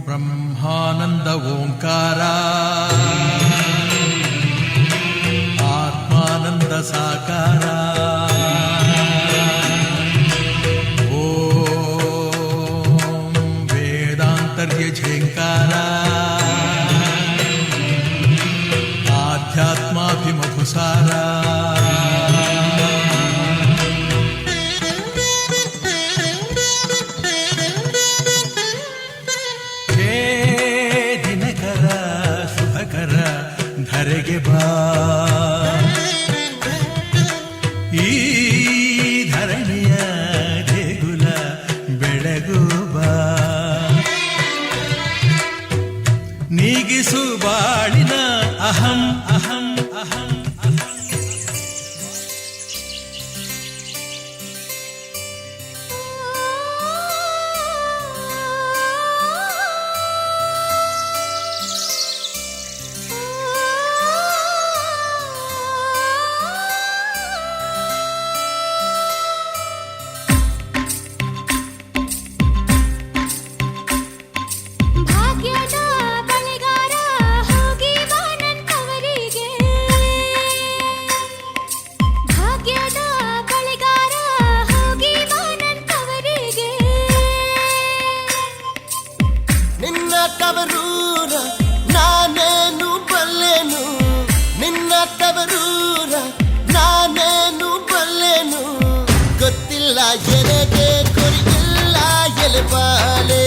ಬ್ರಹ್ಮಾನಂದ ಓಂಕಾರ ಆತ್ಮಾನಂದ ಸಾಕಾರ ಓಂ ವೇದಾಂತರ್ಯ ಝೇಂಕಾರ ಆಧ್ಯಾತ್ಮಾಭಿಮಧುಸಾರ ಧರೆಗೆ ಬಾ ಈ ಧರಣಿಯ ದೇಗುಲ ಬೆಳಗು ಬಾ ನೀಗಿಸು ಬಾಳಿನ ಅಹಂ ಅಹಂ ಅಹಂ ತವರೂರ ನಾನೇನು ಬಲ್ಲೆನು ನಿನ್ನ ತವರೂರ ನಾನೇನು ಬಲ್ಲೆನು ಗೊತ್ತಿಲ್ಲ ಎನಗೆ ಕೊರಿಯಿಲ್ಲ ಎಲೆಬಾಲೆ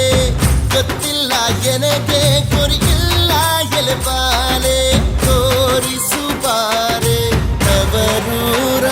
ಗೊತ್ತಿಲ್ಲ ಎನಗೆ ಕೊರಿಯಿಲ್ಲ ಎಲೆಬಾಲೆ ತೋರಿಸು ಬಾರೆ ತವರೂರ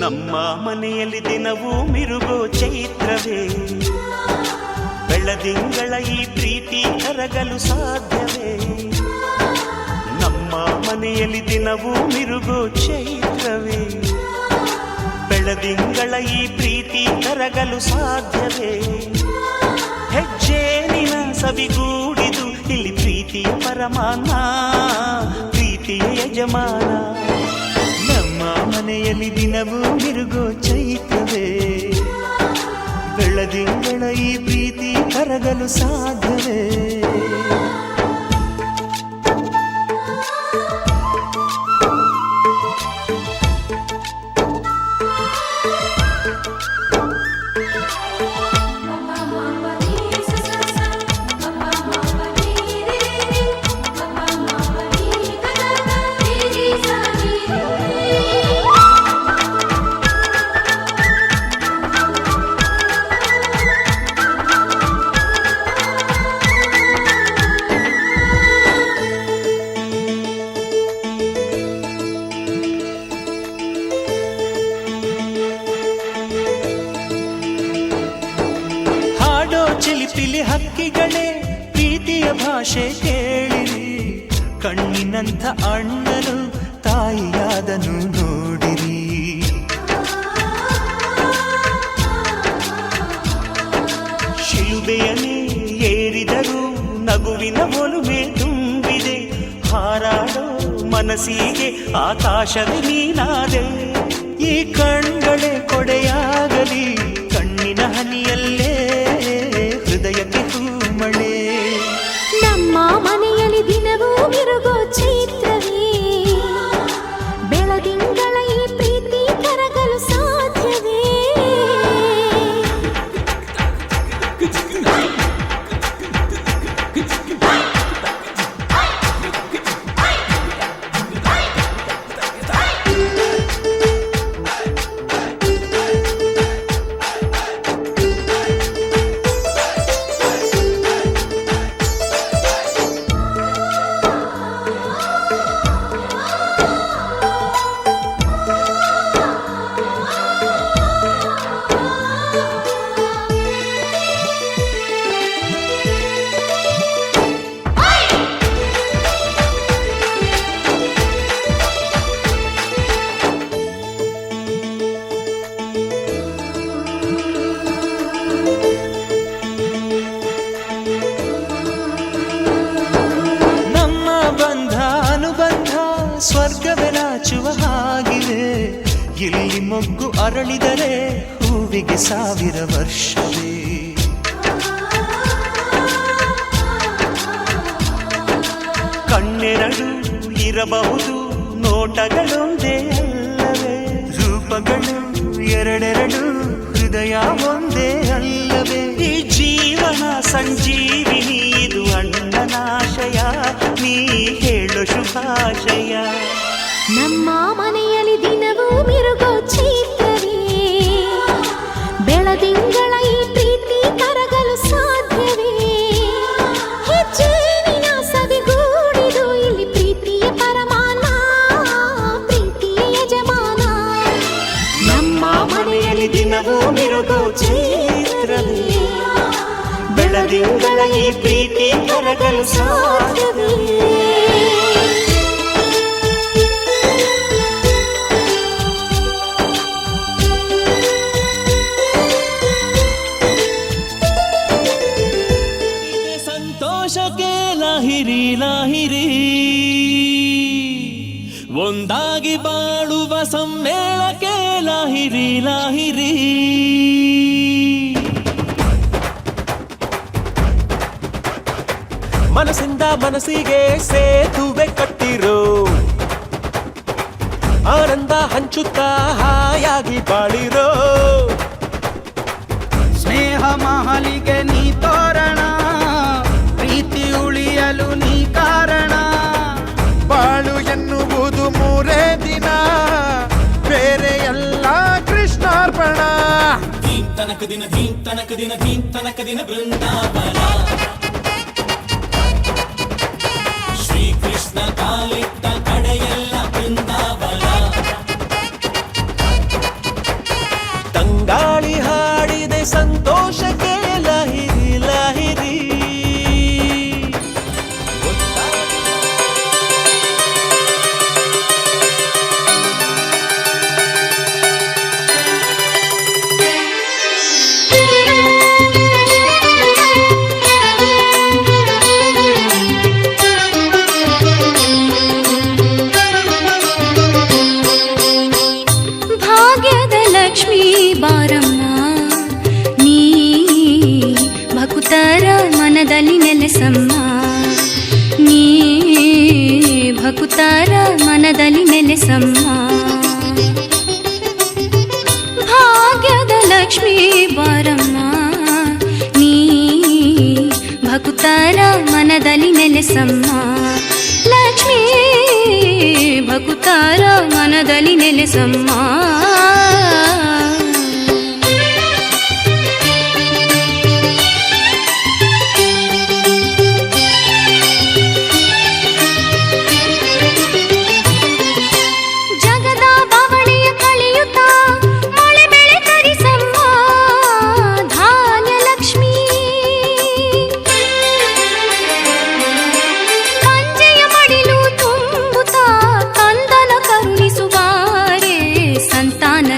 ನಮ್ಮ ಮನೆಯಲ್ಲಿ ದಿನವೂ ಮಿರುಗೋ ಚೈತ್ರವೇ ಬೆಳದಿಂಗಳ ಈ ಪ್ರೀತಿ ಕರಗಲು ಸಾಧ್ಯವೇ ನಮ್ಮ ಮನೆಯಲ್ಲಿ ದಿನವೂ ಮಿರುಗೋ ಚೈತ್ರವೇ ಬೆಳದಿಂಗಳ ಈ ಪ್ರೀತಿ ಕರಗಲು ಸಾಧ್ಯವೇ ಹೆಜ್ಜೇನಿನ ಸವಿಗೂಡಿದು ಇಲ್ಲಿ ಪ್ರೀತಿಯ ಪರಮಾನ ಪ್ರೀತಿಯ ಯಜಮಾನ ಮನೆಯಲ್ಲಿ ದಿನವೂ ಮಿರುಗೋ ಚೈತ್ರವೇ ಬೆಳದಿಂಗಳ ಈ ಪ್ರೀತಿ ಕರಗಲು ಸಾಧ್ಯವೇ ಚಿಲಿಪಿಲಿ ಹಕ್ಕಿಗಳೇ ಪ್ರೀತಿಯ ಭಾಷೆ ಕೇಳಿರಿ ಕಣ್ಣಿನಂಥ ಅಣ್ಣನು ತಾಯಿಯಾದನು ನೋಡಿರಿ ಶಿಲುಬೆಯನ್ನೇ ಏರಿದರು ನಗುವಿನ ಒಲುಮೆ ತುಂಬಿದೆ ಮನಸ್ಸಿಗೆ ಆಕಾಶವೇ ನೀನಾದೆ. ಈ ಕಣ್ಗಳೇ ಕೊಡೆಯಾಗಲಿ, ಕಣ್ಣಿನ ಹನಿಯಲ್ಲೇ ಹೃದಯಕ್ಕೆ ಹೂಮಳೆ. ನಮ್ಮ ಮನೆಯಲ್ಲಿ ದಿನವೂ ಮಿರುಗೋ ಚೈತ್ರವೇ, ಬೆಳದಿಂಗಳ ಈ ಪ್ರೀತಿ ಕರಗಲು ಸಾಧ್ಯವೇ? ಸ್ವರ್ಗವೇ ನಾಚುವ ಹಾಗಿವೆ. ಇಲ್ಲಿ ಮೊಗ್ಗು ಅರಳಿದರೆ ಹೂವಿಗೆ 1000 ವರ್ಷವೇ. ಕಣ್ಣೆರಡು ಇರಬಹುದು, ನೋಟಗಳೊಂದೇ ಅಲ್ಲವೇ? ರೂಪಗಳು ಎರಡೆರಡು, ಹೃದಯ ಒಂದೇ ಅಲ್ಲವೇ? ಈ ಜೀವನ ಸಂಜೀವಿನಿ, ಇದು ಅಣ್ಣನಾಶಯ, ನೀ ಹೇಳು ಶುಭಾಶಯ. ನಮ್ಮ ಮನೆಯಲ್ಲಿ ದಿನವೂ ಮಿರುಗೋ ಚೈತ್ರವೇ, ಬೆಳದಿಂಗಳ ಈ ಪ್ರೀತಿ ಕರಗಲು ಸಾಧ್ಯವೇ? ಹೆಜ್ಜೆನಿನ ಸವಿಗೂಡಿದು ಇಲ್ಲಿ ಪ್ರೀತಿಯ ಪರಮಾನ, ಪ್ರೀತಿಯ ಯಜಮಾನ. ನಮ್ಮ ಮನೆಯಲ್ಲಿ ದಿನವೂ ಮಿರುಗೋ ಚೈತ್ರವೇ, ಬೆಳದಿಂಗಳ ಈ ಪ್ರೀತಿ ಕರಗಲು ಸಾಧ್ಯವೇ? ಸಂತೋಷಕ್ಕೆ ಲಾಹಿರಿ ಲಾಹಿರಿ, ಒಂದಾಗಿ ಬಾಳುವ ಸಮ್ಮೇಳಕ್ಕೆ ಲಾಹಿರಿ ಲಾಹಿರಿ. ಮನಸ್ಸಿಂದ ಮನಸ್ಸಿಗೆ ಸೇತುವೆ ಕಟ್ಟಿರೋ, ಆನಂದ ಹಂಚುತ್ತಾ ಹಾಯಾಗಿ ಬಾಳಿರೋ. ಸ್ನೇಹ ಮಹಲಿಗೆ ನೀ ತೋರಣ, ಪ್ರೀತಿ ಉಳಿಯಲು ನೀ ಕಾರಣ. ಬಾಳು ಎನ್ನುವುದು 3 ದಿನ, ಬೇರೆ ಎಲ್ಲ ಕೃಷ್ಣಾರ್ಪಣ. ಧೀಂ ತನಕ ದಿನ ಧೀಂ ತನಕ ದಿನ ಧೀಂ ತನಕ ದಿನ ಬೃಂದಾವನ, ಶ್ರೀಕೃಷ್ಣ ಕಾಲಿಟ್ಟ ಕಡೆಯೆಲ್ಲ ಬೃಂದಾವನ. ತಂಗಾಳಿ ಹಾಡಿದೆ ಸಂತೋಷಕ್ಕೆ ಲಾಹಿರಿ ಲಾಹಿರಿ. ಭಾಗ್ಯದ ಲಕ್ಷ್ಮೀ ಬಾರಮ್ಮ, ನೀ ಭಕುತರ ಮನದಲ್ಲಿ ನೆಲೆಸಮ್ಮ, ನೀ ಭಕುತರ ಮನದಲ್ಲಿ ನೆಲೆಸಮ್ಮ. ಭಾಗ್ಯದ ಲಕ್ಷ್ಮೀ ಬಾರಮ್ಮ, ನೀ ಭಕುತರ ಮನದಲ್ಲಿ ನೆಲೆಸಮ್ಮ. ಲಕ್ಷ್ಮೀ ಭಕುತರ ಮನದಲ್ಲಿ ನೆಲೆಸಮ್ಮ. ಜಗದ ಬವಣೆಯ ಕಳೆಯುತ್ತಾ ಮಳೆ ಬೆಳೆ ತರಿಸಮ್ಮ, ಧಾನ್ಯ ಲಕ್ಷ್ಮೀ. ಕಂಜೆಯ ಮಡಿಲು ತುಂಬುತ್ತಾ ಕಂದನ ಕರುಣಿಸುವಾರೆ ಸಂತಾನ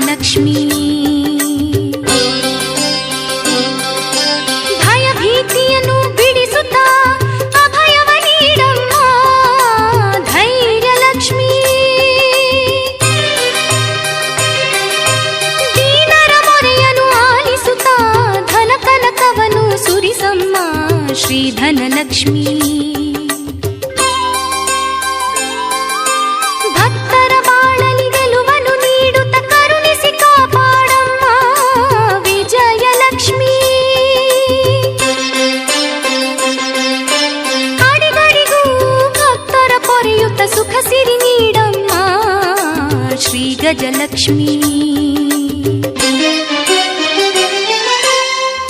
ಗಜಲಕ್ಷ್ಮೀ ಭಕ್ತರ ಬಾಳಲಿ ಗೆಲುವನ್ನು ನೀಡುತ್ತ ಕರುಣಿಸಿ ಕಾಪಾಡಮ್ಮ ವಿಜಯಲಕ್ಷ್ಮೀ ಅಡಿಗಡಿಗೂ ಭಕ್ತರ ಪೊರೆಯುತ್ತ ಸುಖ ಸಿರಿ ನೀಡಮ್ಮ ಶ್ರೀ ಗಜಲಕ್ಷ್ಮೀ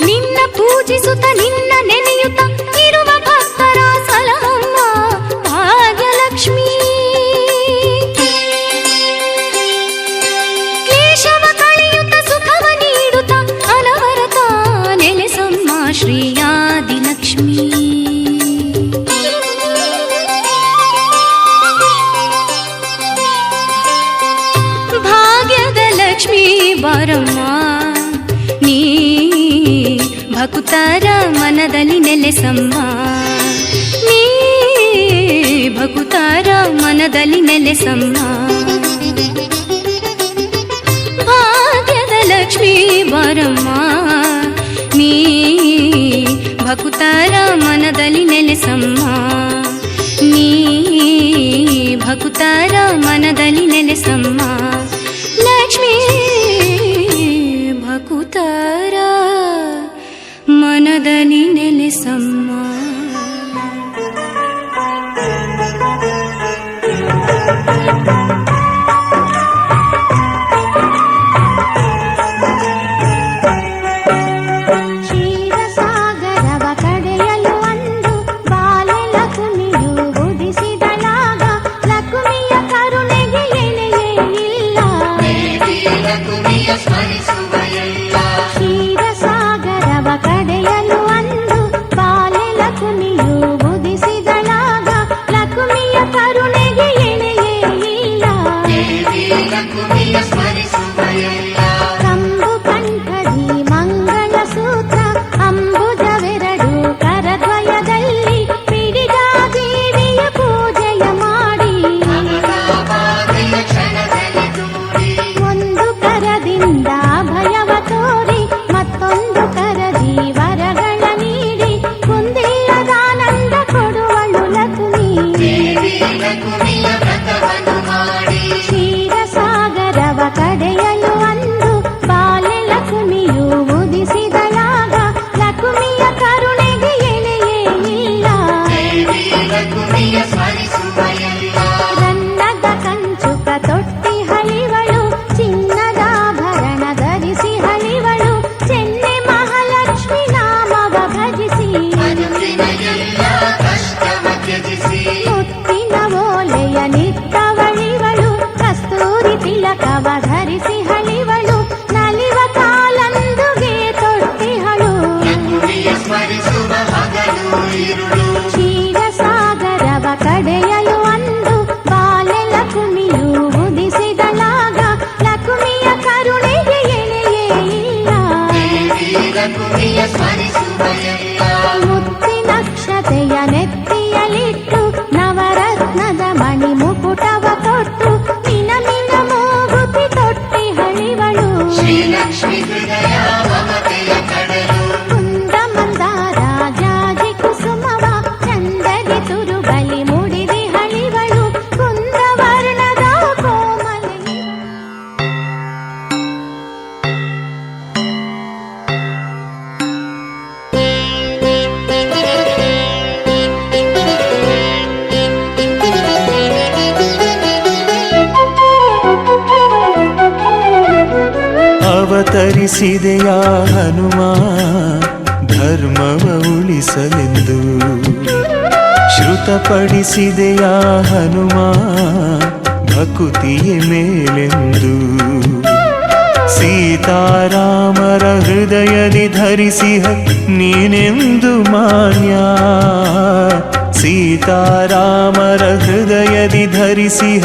ನಿನ್ನ ಪೂಜಿಸುತ್ತ ನಿನ್ನ ನೆನೆಯುತ್ತ ಇರುವ ಭಕ್ತರ ಸಲಹಮ್ಮ ಭಾಗ್ಯಲಕ್ಷ್ಮೀ ಕ್ಲೇಶವ ಕಳೆಯುತ್ತ ಸುಖವ ನೀಡುತ್ತ ಅನವರತ ನೆಲೆಸಮ್ಮ ಶ್ರೀಯಾದಿಲಕ್ಷ್ಮೀ ಭಾಗ್ಯದ ಲಕ್ಷ್ಮೀ ಬಾರಮ್ಮ ನೀ ಭಕುತರ ಮನದಲ್ಲಿ ನೆಲೆಸಮ್ಮ ನೀ ಭಕುತರ ಮನದಲ್ಲಿ ನೆಲೆಸಮ್ಮ ಭಾಗ್ಯದ ಲಕ್ಷ್ಮೀ ಬಾರಮ್ಮ ನೀ ಭಕುತರ ಮನದಲ್ಲಿ ನೆಲೆಸಮ್ಮ ನೀ ಭಕುತರ ಮನದಲ್ಲಿ ನೆಲೆಸಮ್ಮ ಲಕ್ಷ್ಮೀ ಭಕುತರ ಮನದಲ್ಲಿ ನೆಲೆಸಮ್ಮ ಕ್ಷೀರಸಾಗರವ ಕಡೆಯಲು ಅಂದು ಬಾಲೆಲ ಕುಣಿಯು ಉದಿಸಿದಳಾಗ ಲಕ್ಷ್ಮಿಯ ಕರುಣೆಗೆ ಎಣೆಯೇ ಇಲ್ಲ ಕ್ಷೀರಸಾಗರವ ಕಡೆಯಲು ಅಂದು ಬಾಲೆಲ ಕುಣಿಯು ಉದಿಸಿದಳಾಗ ಲಕ್ಷ್ಮಿಯ ಕರುಣೆಗೆ ಎಣೆಯೇ ಇಲ್ಲ ಕಂಬು ಕಂಠದಿ ಮಂಗಳ ಸೂತ್ರ ಅಂಬುಜವೆರಡು ಕರದ್ವಯದಲ್ಲಿ ಪಿಡಿದ ದೇವಿಯ ಪೂಜೆಯ ಮಾಡಿ ಒಂದು ಕರದಿಂದ ಭಯವ ತೋರಿ ಮತ್ತೊಂದು ಕರದಿ ವರಗಳ ನೀಡಿ ಕುಂದಿಲ್ಲದಾನಂದ ಕೊಡುವಳು ಲಕ್ಷ್ಮೀ ಕ್ಷೀರಸಾಗರವ ಕಡೆಯಲು ಅಂದು ಬಾಲೆಲ ಕುಣಿಯು ಉದಿಸಿದಳಾಗ ಲಕ್ಷ್ಮಿಯ ಕರುಣೆಗೆ ಎಣೆಯೇ ಇಲ್ಲ ರನ್ನದ ಕಂಚುಕ ತೊಟ್ಟಿ ಹಳಿವಳು ಚಿನ್ನದಾಭರಣ ಧರಿಸಿ ಹಳಿವಳು ಚೆನ್ನೆ ಮಹಾಲಕ್ಷ್ಮಿ ನಾಮವ ಭಜಿಸಿ ಮುತ್ತಿನ ಓಲೆಯ ನಿತ್ತವಳಿವಳು ಕಸ್ತೂರಿ ತಿಲಕವ ಧರಿಸಿ ಹಳಿವಳು ನಲಿವ ಕಾಲಂದುಗೆ ತೊಟ್ಟಿಹಳು ಕ್ಷೀರಸಾಗರವ ಕಡೆಯಲು ಅಂದು ಬಾಲೆಲ ಕುಣಿಯು ಉದಿಸಿದಳಾಗ ಲಕ್ಷ್ಮಿಯ ಕರುಣೆಗೆ ಎಣೆಯೇ ಇಲ್ಲ ಮುತ್ತಿನಕ್ಷತೆಯ ನೆತ್ತಿಯಲಿಟ್ಟು ನವರತ್ನದ ಮಣಿ ಮುಕುಟವ ತೊಟ್ಟು ಮಿನ ಮಿನ ಮೂಗುತಿ ತೊಟ್ಟಿ ಹಳಿವಳು ಕುಂದ ಮಂದಾರ ಜಾಜಿ ಕುಸುಮವ ಚಂದದಿ ತುರುಬಲಿ ಮುಡಿದಿ ಹಳಿವಳು ಕುಂದವರ್ಣದ ಕೋಮಲೆ ಅವತರಿಸಿದೆಯ ಹನುಮ ಧರ್ಮವ ಉಳಿಸಲೆಂದು ಶ್ರುತಪಡಿಸಿದೆಯ ಹನುಮ ಭಕುತಿಯ ಮೇಲೆಂದು ಸೀತಾರಾಮರ ಹೃದಯದಿ ಧರಿಸಿಹ ನೀನೆಂದು ಮಾನ್ಯ ಸೀತಾರಾಮರ ಹೃದಯದಿ ಧರಿಸಿಹ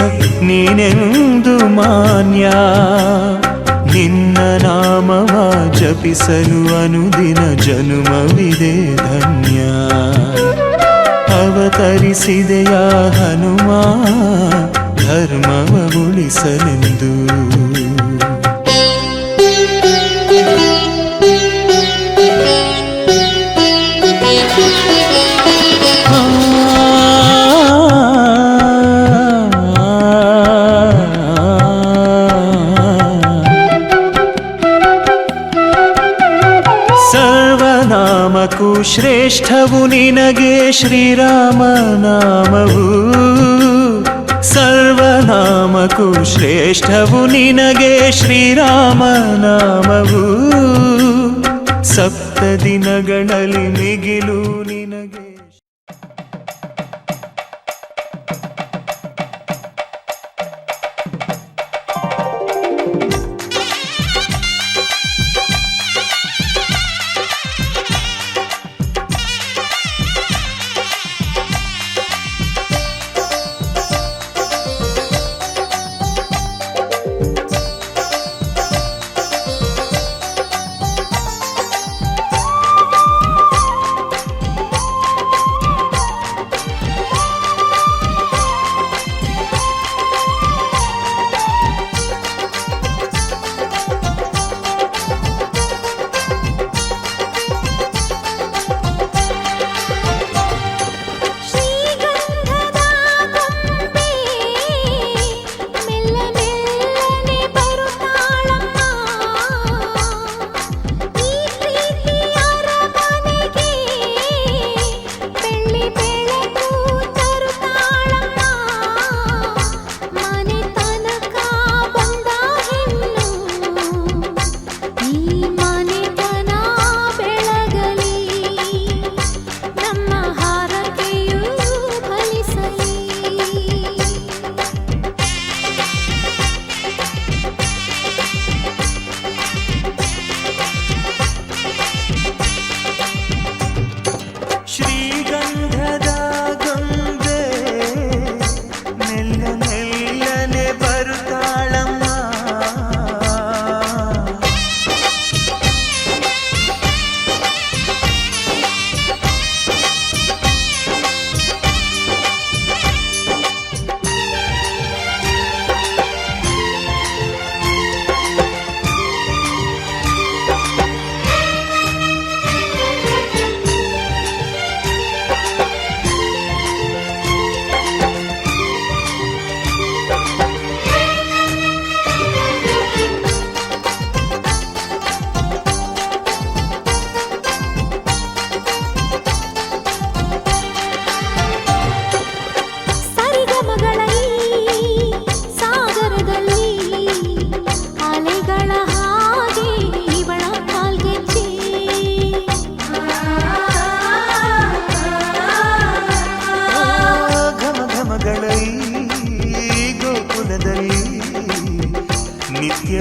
ನೀನೆಂದು ಮಾನ್ಯ ನಿನ್ನ ನಾಮವ ಜಪಿಸಲು ಅನುದಿನ ಜನುಮವಿದೆ ಧನ್ಯ ಅವತರಿಸಿದೆಯ ಹನುಮ ಧರ್ಮವ ಉಳಿಸಲೆಂದು ಶ್ರೇಷ್ಠವು ನಿನಗೆ ಶ್ರೀರಾಮ ನಾಮವು ಸರ್ವನಾಮಕ್ಕೂ ಶ್ರೇಷ್ಠವು ನಿನಗೆ ಶ್ರೀರಾಮ ನಾಮವು ಸಪ್ತ ದಿನಗಳಲ್ಲಿ ಮಿಗಿಲು ನಿನಗೆ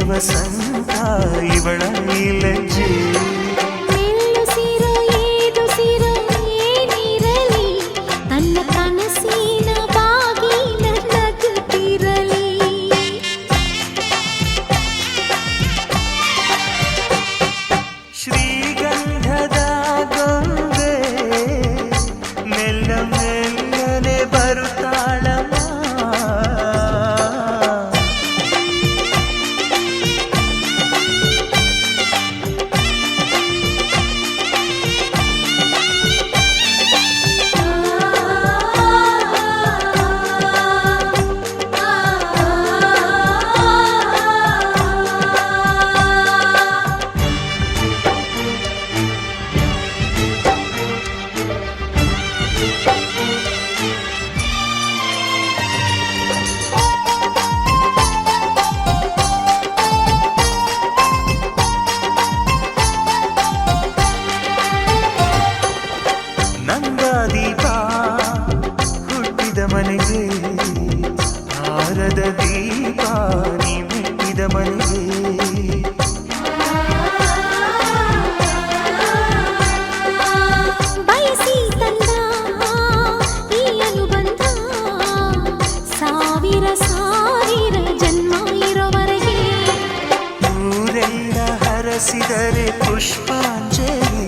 ವಸಂತ ಇವಳ ಲಜ್ಜೆ ಮೆಲ್ಲುಸಿರು ಏದುಸಿರು ಏನಿರಲಿ ತನ್ನ ಕನಸಿನ ಬಾಗಿ ನಗುತ್ತಿರಲಿ ಶ್ರೀಗಂಧದ ಗೊಂಬೆ ಮೆಲ್ಲ ಮೆಲ್ಲನೆ ಬರುತ್ತಾಳಮ್ಮ ನಂದಾದೀಪ ಹುಟ್ಟಿದ ಮನೆಗೆ ಹಾರದ ದೀಪ ನೀ ಮೆಟ್ಟಿದ ಮನೆಗೆ ಬಯಸಿ ತಂದ ಈ ಅನುಬಂಧ ಸಾವಿರ ಸಾವಿರ ಜನ್ಮ ಇರೋವರೆಗೆ ಊರೆಲ್ಲ ಹರಸಿದರೆ ಪುಷ್ಪಾಂಜಲಿ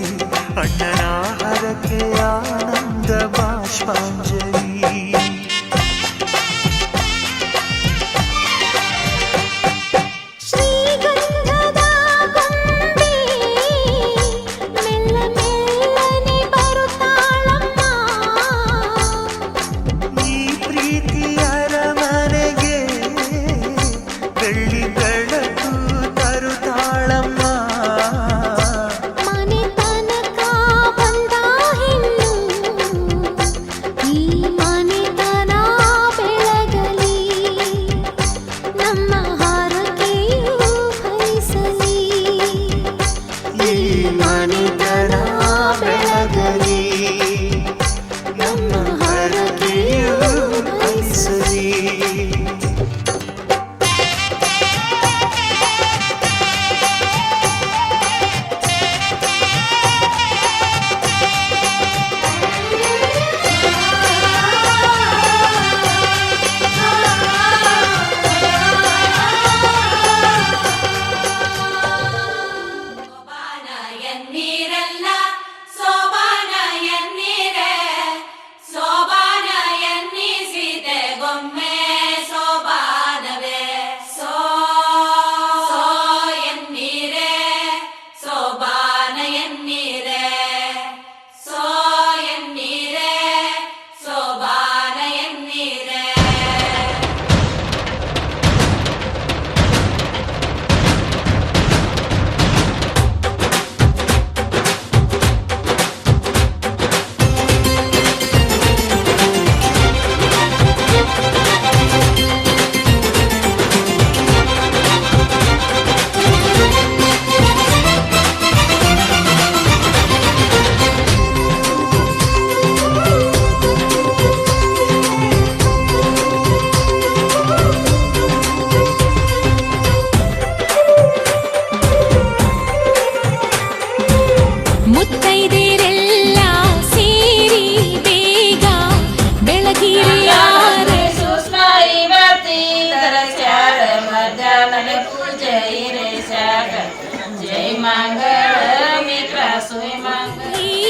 ಅಣ್ಣನ ಹರಕೆ ಆನಂದ ಬಾಷ್ಪಾಂಜಲಿ ಶ್ರೀಗಂಧದ ಗೊಂಬೆ ಮೆಲ್ಲ ಮೆಲ್ಲನೆ ಬರುತ್ತಾಳಮ್ಮ ಈ ಪ್ರೀತಿ ಅರಮನೆಗೆ ಬೆಳ್ಳಿ ಬೆಳಕು ತರುತ್ತಾಳಮ್ಮ ಮನೆ ತನಕ ಬಂದ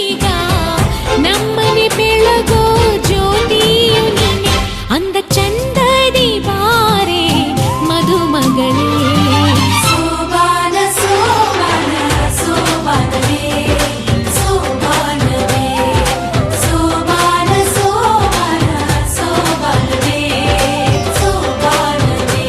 ಈಗ ನಮ್ಮನೆ ಬೆಳಗೋ ಜ್ಯೋತಿಯು ನೀನೆ ಅಂದ ಚಂದದಿ ಬಾರೆ ಮಧುಮಗಳೇ ಸೋಬಾನ ಸೋಬಾನ ಸೋಬಾನವೇ ಸೋಬಾನವೇ ಸೋಬಾನ ಸೋಬಾನ ಸೋಬಾನವೇ ಸೋಬಾನವೇ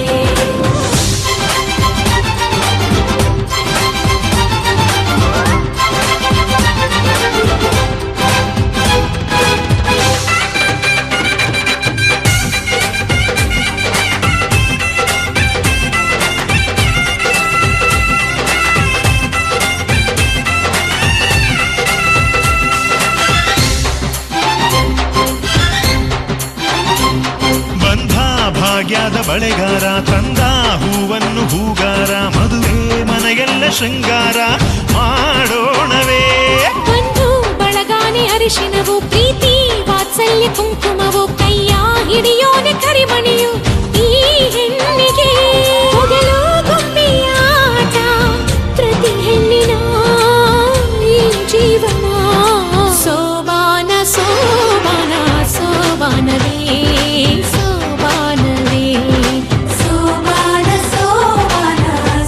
ಬಂಧ ಭಾಗ್ಯದ ಬಳೆಗಾರ ತಂದ ಹೂವನ್ನು ಹೂಗಾರ ಮದುವೆ ಮನೆಗೆಲ್ಲ ಶೃಂಗಾರ ಮಾಡೋಣವೇ ಬಂಧು ಬಳಗಾನೆ ಅರಿಶಿನವು ಪ್ರೀತಿ ವಾತ್ಸಲ್ಯ ಕುಂಕುಮವು ಕೈಯ ಹಿಡಿಯೋನೆ ಕರಿಮಣಿಯು ಈ ಹೆಣ್ಣಿಗೆ ಮೊದಲು ಗೊಂಬೆಯಾಟ ಪ್ರತಿ ಹೆಣ್ಣಿನ ಈ ಜೀವನ ಸೋಬಾನ ಸೋಬಾನ ಸೋಬಾನವೇ ಸೋಬಾನವೇ ಸೋಬಾನ ಸೋಬಾನ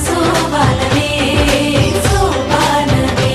ಸೋಬಾನವೇ ಸೋಬಾನವೇ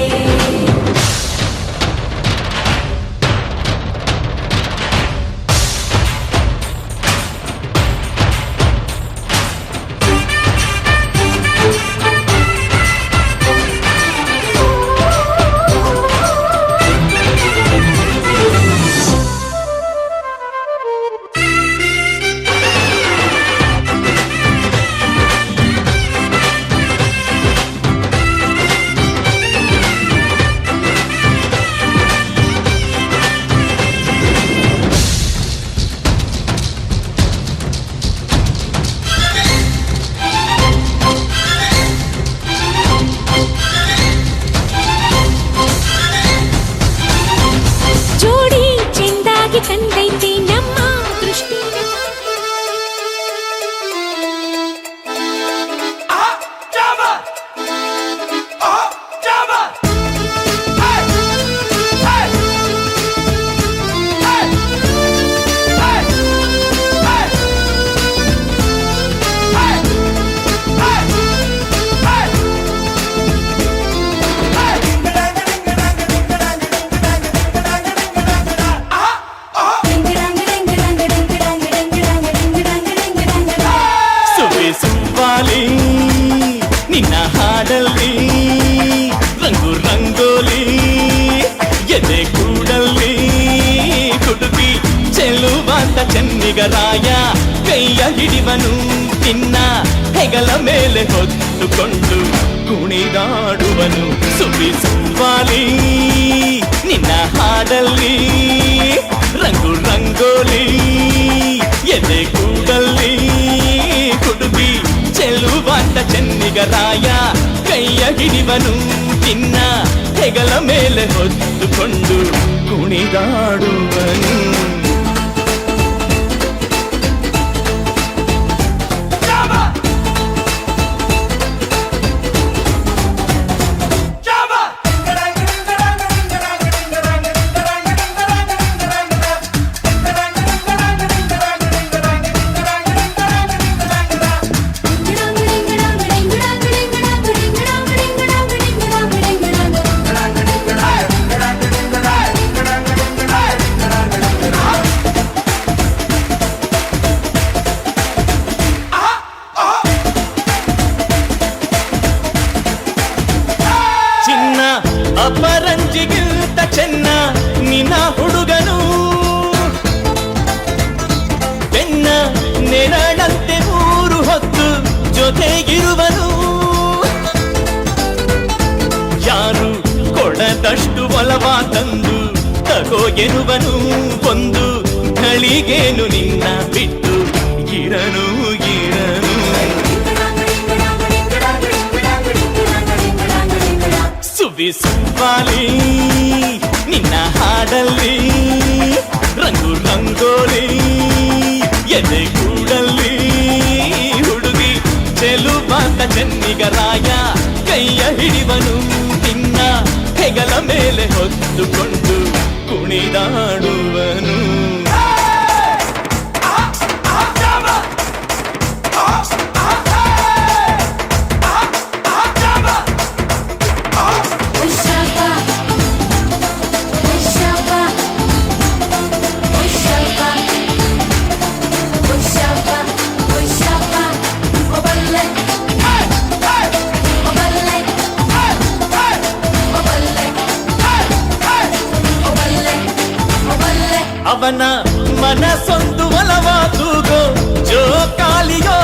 ಜೋಡಿ ಚೆಂದಾಗಿ ಕಂಡೈತಿ ನಮ್ಮ ದೃಷ್ಟಿ ಸುವೆ ಸುವ್ವಾಲಿ ನಿನ್ನ ಹಾಡಲ್ಲಿ ರಂಗು ರಂಗೋಲಿ ಎದೆ ಕೂಡಲ್ಲಿ ಕುಡುಕಿ ಚೆಲುವಾಂತ ಚೆನ್ನಿಗರಾಯ ಕೈಯ ಹಿಡಿವನು ನಿನ್ನ ಹೆಗಲ ಮೇಲೆ ಹೊತ್ತುಕೊಂಡು ಕುಣಿದಾಡುವನು ಸುವಿ ಸುವ್ವಾಲಿ ನಿನ್ನ ಹಾಡಲ್ಲಿ ರಂಗು ರಂಗೋಲಿ ಎದೆ ಕೂಡಲ್ಲಿ ಕುಡುಬಿ ಚೆಲುವಾಂತ ಚೆನ್ನಿಗರಾಯ ಕೈಯ ಹಿಡಿವನು ನಿನ್ನ ಹೆಗಲ ಮೇಲೆ ಹೊತ್ತುಕೊಂಡು ಕುಣಿದಾಡುವನು ಚಿನ್ನ ಅಪರಂಜಿಗಿಂತ ಚೆನ್ನ ನಿನ್ನ ಹುಡುಗನು ಬೆನ್ನ ನೆರಳಂತೆ ಮೂರು ಹೊತ್ತು ಜೊತೆಗಿರುವನು ಯಾರು ಕೊಡದಷ್ಟು ಒಲವ ತಂದು ತಗೋ ಎನ್ನುವನು ಒಂದು ಘಳಿಗೇನು ನಿನ್ನ ಬಿಟ್ಟು ಇರನು ಇರನು ಸುವಿ ಸುವ್ವಾಲಿ ನಿನ್ನ ಹಾಡಲ್ಲಿ ರಂಗು ರಂಗೋಲಿ ಎದೆ ಕೂಡಲ್ಲಿ ಹುಡುಗಿ ಚೆಲುವಾಂತ ಚೆನ್ನಿಗರಾಯ ಕೈಯ ಹಿಡಿವನು ನಿನ್ನ ಹೆಗಲ ಮೇಲೆ ಹೊತ್ತುಕೊಂಡು ಕುಣಿದಾಡುವನು ಅವನ ಮನಸ್ಸೊಂದು ಒಲವಾದುಗೋ ಜೋಕಾಲಿಯೋ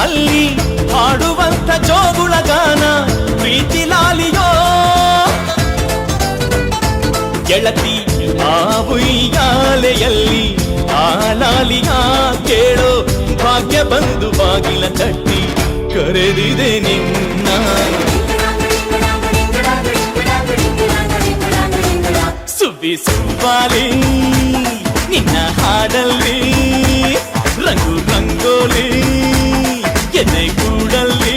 ಅಲ್ಲಿ ಹಾಡುವಂತ ಜೋಗುಳಗಾನ ಪ್ರೀತಿ ಲಾಲಿಯೋ ಗೆಳತಿ ಆ ಉಯ್ಯಾಲೆಯಲ್ಲಿ ಆ ಲಾಲಿಯ ಕೇಳೋ ಭಾಗ್ಯ ಬಂದು ಬಾಗಿಲ ತಟ್ಟಿ ಕರೆದಿದೆ ನಿನ್ನ ಸುಬ್ಬಿ ಸುಬ್ಬಾಲಿ ನಿನ್ನ ಹಾಡಲ್ಲಿ ರಂಗು ರಂಗೋಲಿ ಎದೆ ಕೂಡಲ್ಲಿ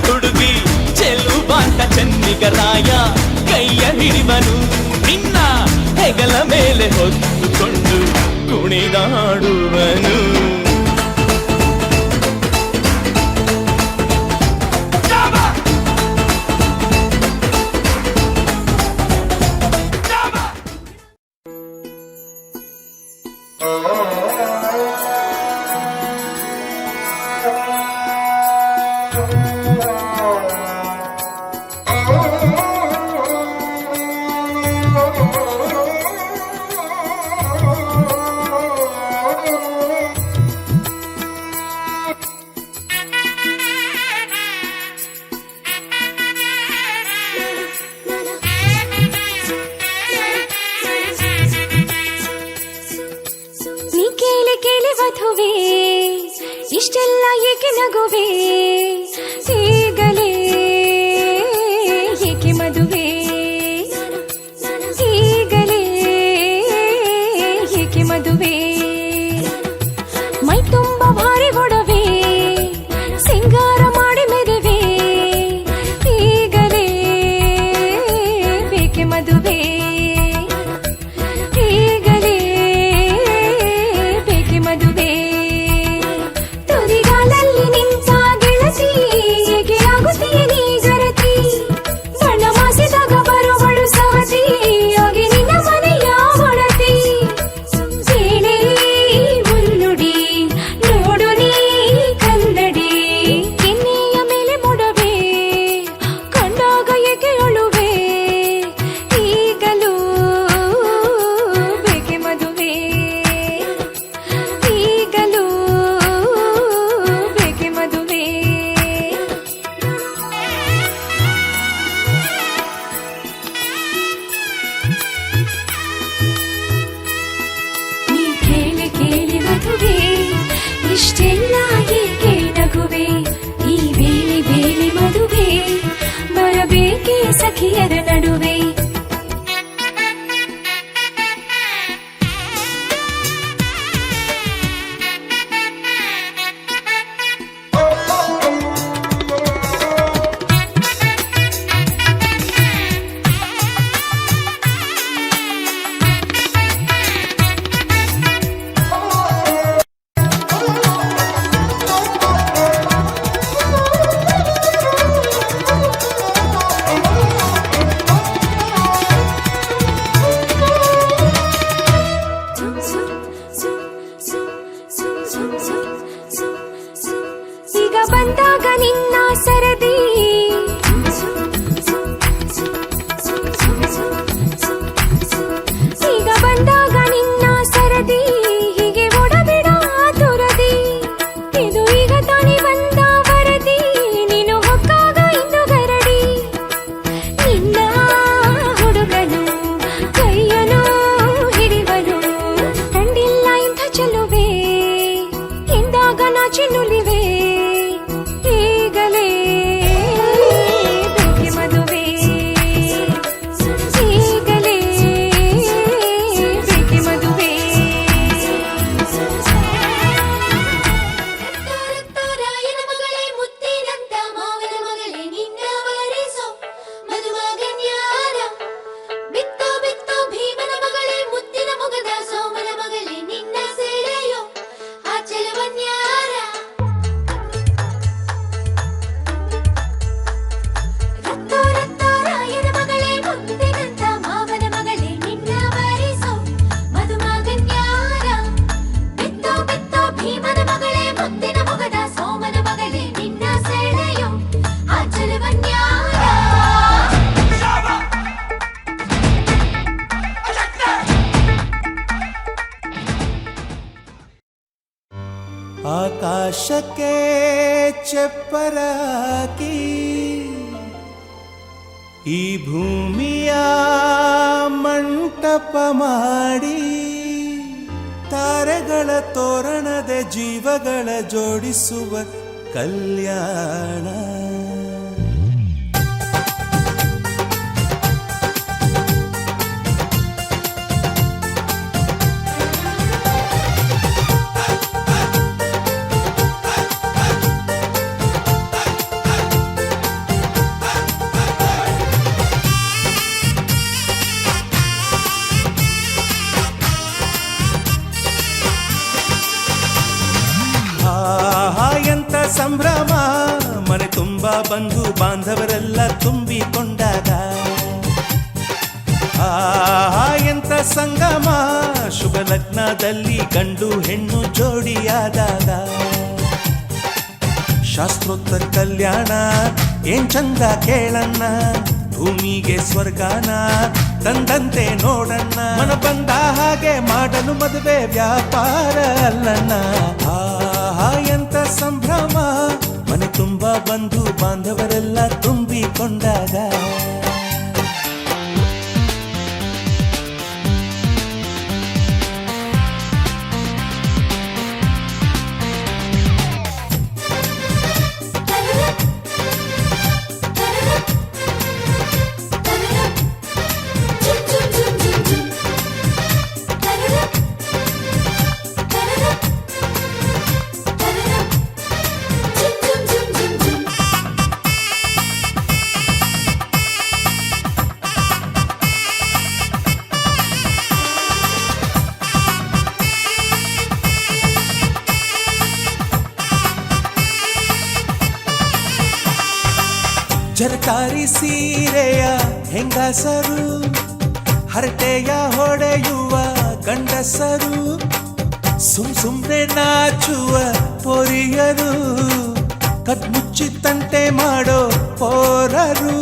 ಹುಡುಗಿ ಚೆಲುವಾಂತ ಚೆನ್ನಿಗರಾಯ ಕೈಯ ಹಿಡಿವನು ನಿನ್ನ ಹೆಗಲ ಮೇಲೆ ಹೊತ್ತುಕೊಂಡು ಕುಣಿದಾಡುವನು ವಧುವೆ ಇಷ್ಟೆಲ್ಲ ಏಕೆ ನಗುವೆ ಈಗಲೇ ಏಕೆ ಮದುವೆ ಈಗಲೇ ಏಕೆ ಮದುವೆ ಮೈ ತುಂಬ ಭಾರಿ ಒಡವೆ ಸಿಂಗಾರ ಮಾಡಿ ಮೆದುವೆ ಈಗಲೇ ಬೇಕೆ ಮದುವೆ ಈಗಲೇ ಬೇಕೆ ಮದುವೆ ತುದಿಗಾಲಲ್ಲಿ ನಿಂತ ಗೆಳತಿ ಹೇಗೆ ಆಗುತ್ತೀಯ ನೀ ಗರತಿ ಬಣ್ಣ ಮಾಸಿದಾಗ ಬರುವಳು ಸವತಿ ಹೋಗಿ ನಿನ್ನ ಮನೆಯ ಒಡತಿ ಕೇಳಿ ಮುನ್ನುಡಿ ನೋಡು ನೀ ಕನ್ನಡಿ ಕೆನ್ನೆಯ ಮೇಲೆ ಮೊಡವೆ ಕಂಡಾಗ ಏಕೆ ಅಳುವೆ ಈಗಲೂ ಬೇಕೆ ಮದುವೆ ಈಗಲೂ ಬೇಕೆ ಮದುವೆ ನೀ ಕೇಳಿ ಕೇಳಿ ಮದುವೆ ಇಷ್ಟೆಲ್ಲ ಏಕೆ ನಗುವೆ ಈ ಬೇಲಿ ಬೇಲಿ ಮದುವೆ ಬರಬೇಕೆ ಸಖಿಯರ ನಡುವೆ ಆಕಾಶಕ್ಕೆ ಚೆಪ್ಪರಾಕಿ ಈ ಭೂಮಿಯ ಮಂಟಪ ಮಾಡಿ ತಾರೆಗಳ ತೋರಣದ ಜೀವಗಳ ಜೋಡಿಸುವ ಕಲ್ಯಾಣ. ಎಂತ ಸಂಭ್ರಮ, ಮನೆ ತುಂಬ ಬಂಧು ಬಾಂಧವರೆಲ್ಲ ತುಂಬಿಕೊಂಡಾಗ. ಎಂತ ಸಂಗಮ, ಶುಭ ಲಗ್ನದಲ್ಲಿ ಗಂಡು ಹೆಣ್ಣು ಜೋಡಿಯಾದಾಗ. ಶಾಸ್ತ್ರೋತ್ತರ ಕಲ್ಯಾಣ ಏನ್ ಚಂದ ಕೇಳಣ್ಣ, ಭೂಮಿಗೆ ಸ್ವರ್ಗಾನ ತಂದಂತೆ ನೋಡಣ್ಣ. ಮನ ಬಂದ ಹಾಗೆ ಮಾಡಲು ಮದುವೆ ವ್ಯಾಪಾರ ಅಲ್ಲಣ್ಣ. ಎಂತ ಸಂಭ್ರಮ, ಮನೆ ತುಂಬ ಬಂಧು ಬಾಂಧವರೆಲ್ಲ ತುಂಬಿಕೊಂಡಾಗ. ಜರಕಾರಿ ಸೀರೆಯ ಹೆಂಗಸರು, ಹರಟೆಯ ಹೊಡೆಯುವ ಗಂಡಸರು, ಸುಮ್ನೆ ನಾಚುವ ಪೊರಿಯರು, ಕದ್ಮುಚ್ಚಿ ತಂಟೆ ಮಾಡೋ ಪೋರರು.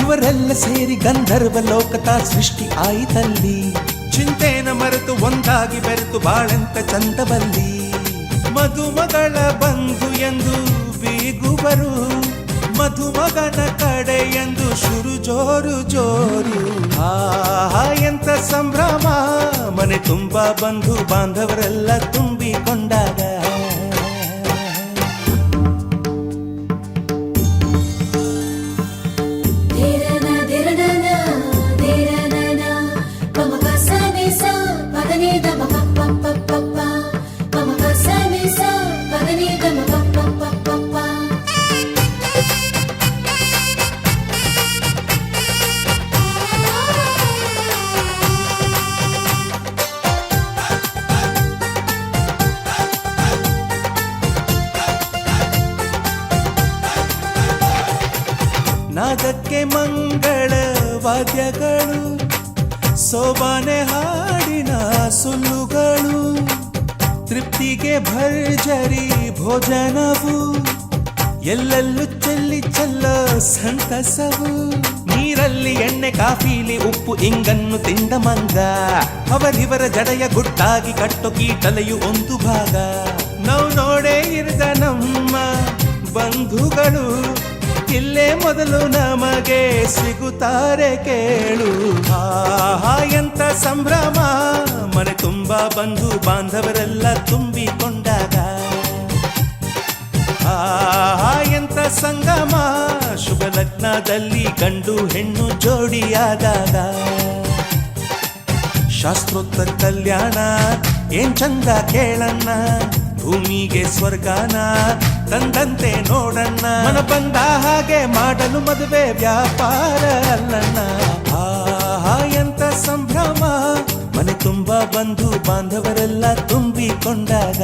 ಇವರೆಲ್ಲ ಸೇರಿ ಗಂಧರ್ವ ಲೋಕದ ಸೃಷ್ಟಿ ಆಯಿತಲ್ಲಿ. ಚಿಂತೆನ ಮರೆತು ಒಂದಾಗಿ ಬೆರೆತು ಬಾಳೆಂತ ಚಂದವಲ್ಲಿ. ಮದುಮಗಳ ಬಂಧು ಎಂದು ಬೀಗುವರು, ಮಧುಮಗನ ಕಡೆ ಎಂದು ಶುರು ಜೋರು ಜೋರು. ಎಂತ ಸಂಭ್ರಮ, ಮನೆ ತುಂಬ ಬಂಧು ಬಾಂಧವರೆಲ್ಲ ತುಂಬಿಕೊಂಡಾಗ. ನಾದಕ್ಕೆ ಮಂಗಳ ವಾದ್ಯಗಳು, ಸೋಬಾನೆ ಹಾಡಿನ ಸುಳ್ಳುಗಳು, ತೃಪ್ತಿಗೆ ಭರ್ಜರಿ ಭೋಜನವು, ಎಲ್ಲೆಲ್ಲೂ ಚೆಲ್ಲಿ ಚೆಲ್ಲೋ ಸಂತಸವು. ನೀರಲ್ಲಿ ಎಣ್ಣೆ ಕಾಫಿಲಿ ಉಪ್ಪು ಇಂಗನ್ನು ತಿಂದ ಮಂಗ, ಅವರಿವರ ಜಡೆಯ ಗುಟ್ಟಾಗಿ ಕಟ್ಟೋ ಕೀಟಲೆಯು ಒಂದು ಭಾಗ. ನಾವು ನೋಡೇ ಇರದ ನಮ್ಮ ಬಂಧುಗಳು ಇಲ್ಲೇ ಮೊದಲು ನಮಗೆ ಸಿಗುತ್ತಾರೆ ಕೇಳು. ಎಂತ ಸಂಭ್ರಮ, ಮನೆ ತುಂಬ ಬಂಧು ಬಾಂಧವರೆಲ್ಲ ತುಂಬಿಕೊಂಡಾಗ. ಎಂತ ಸಂಗಮ, ಶುಭ ಲಗ್ನದಲ್ಲಿ ಗಂಡು ಹೆಣ್ಣು ಜೋಡಿಯಾದಾಗ. ಶಾಸ್ತ್ರೋತ್ತರ ಕಲ್ಯಾಣ ಏನ್ ಚಂದ ಕೇಳಣ್ಣ, ಭೂಮಿಗೆ ಸ್ವರ್ಗಾನ ತಂದಂತೆ ನೋಡಣ್ಣ. ಮನ ಬಂದ ಹಾಗೆ ಮಾಡಲು ಮದುವೆ ವ್ಯಾಪಾರ ಅಲ್ಲಣ್ಣ. ಎಂತ ಸಂಭ್ರಮ, ಮನೆ ತುಂಬ ಬಂಧು ಬಾಂಧವರೆಲ್ಲ ತುಂಬಿಕೊಂಡಾಗ.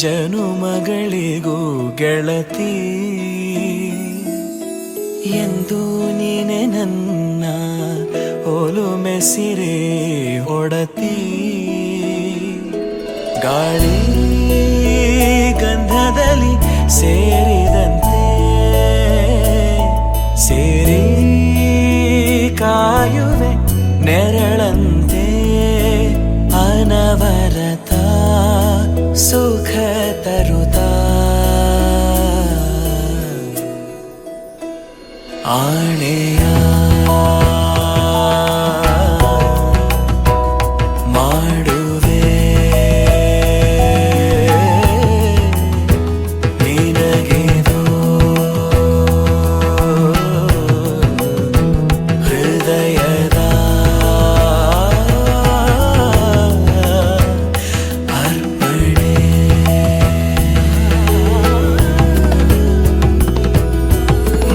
ಜನುಮಗಳಿಗೂ ಗೆಳತಿ ಎಂದು ನೀನೆ ನನ್ನ ಒಲುಮೆ ಸಿರೆ ಹೊಡತಿ ಗಾಳಿ ಗಂಧದಲ್ಲಿ ಸೇರಿದಂತೆ ಸೇರಿ ಕಾಯುವೆ ನೆರಳಂತೆ ಅನವರತ ಸುಖ ತರುತ್ತಾ ಆಣೆಯ ಮಾಡುವೆ ನಿನಗೆದು ಹೃದಯದ ಅರ್ಪಣೆ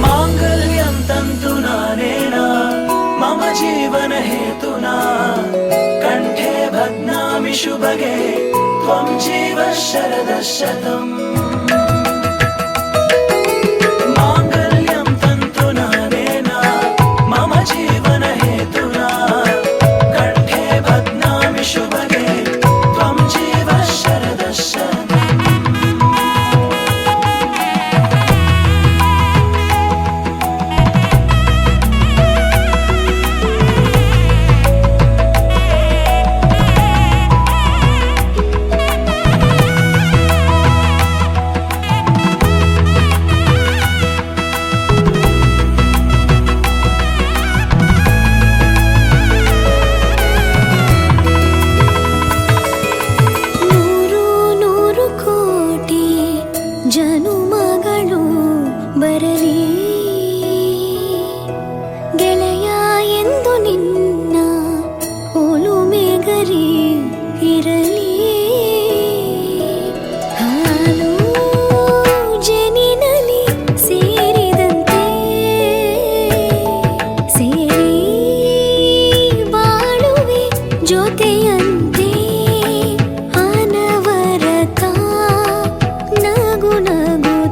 ಮಾಂಗಲ್ಯಂ ತಂತು ನಾನೇನ ಮಮ ಜೀವನ ಹೇತುನಾ ಕಂಠೆ ಭಗ್ನಾಮಿ ಶುಭಗೆ ತ್ವಂ ಜೀವ ಶರದ ಶತಂ ಮಾಂಗಲ್ಯಂ ತಂತು ನಾನೇನ ಮಮ ಜೀವನ ಹೇತುನಾ ಕಂಠೆ ಭಗ್ನಾಮಿ ಶುಭಗೆ ತ್ವಂ ಜೀವ ಶರದ ಶತಂ ನೂರು ನೂರು ಕೋಟಿ ಜನುಮಗಳು ಬರಲಿ ಗೆಳೆಯ ಎಂದು ನಿನ್ನ ಒಲುಮೆಗರಿ ಇರಲಿ ಹಾಲು ಜನಿನಲಿ ಸೇರಿದಂತೆ ಸೇರಿ ಬಾಳುವೆ ಜೊತೆಯಂತೆ ಅನವರತ ನಗು ನಗುತ್ತಾ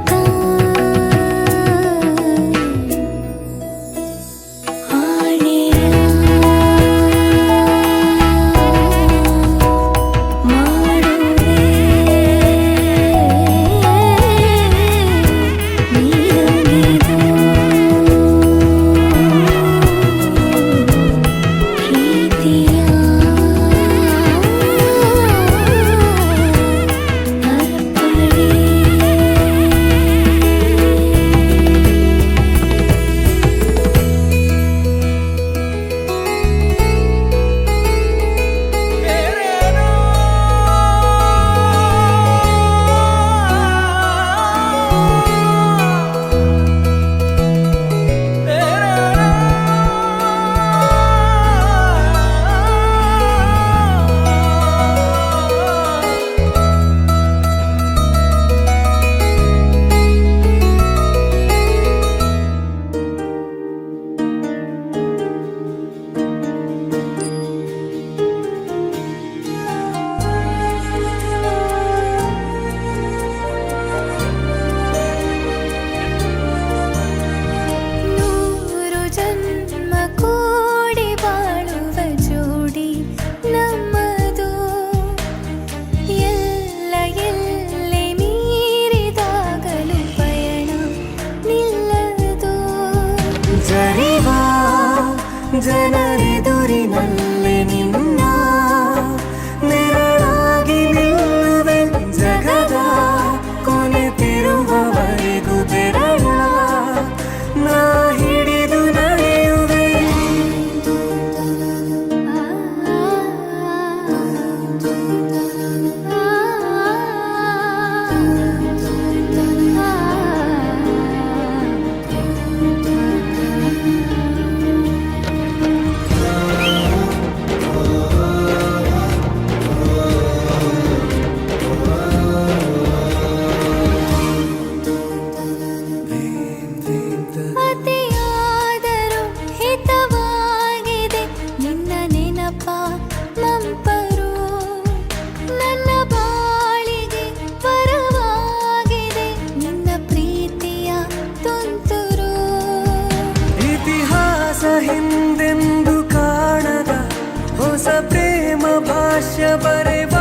ಭಾಷ್ಯ ಬರೆವ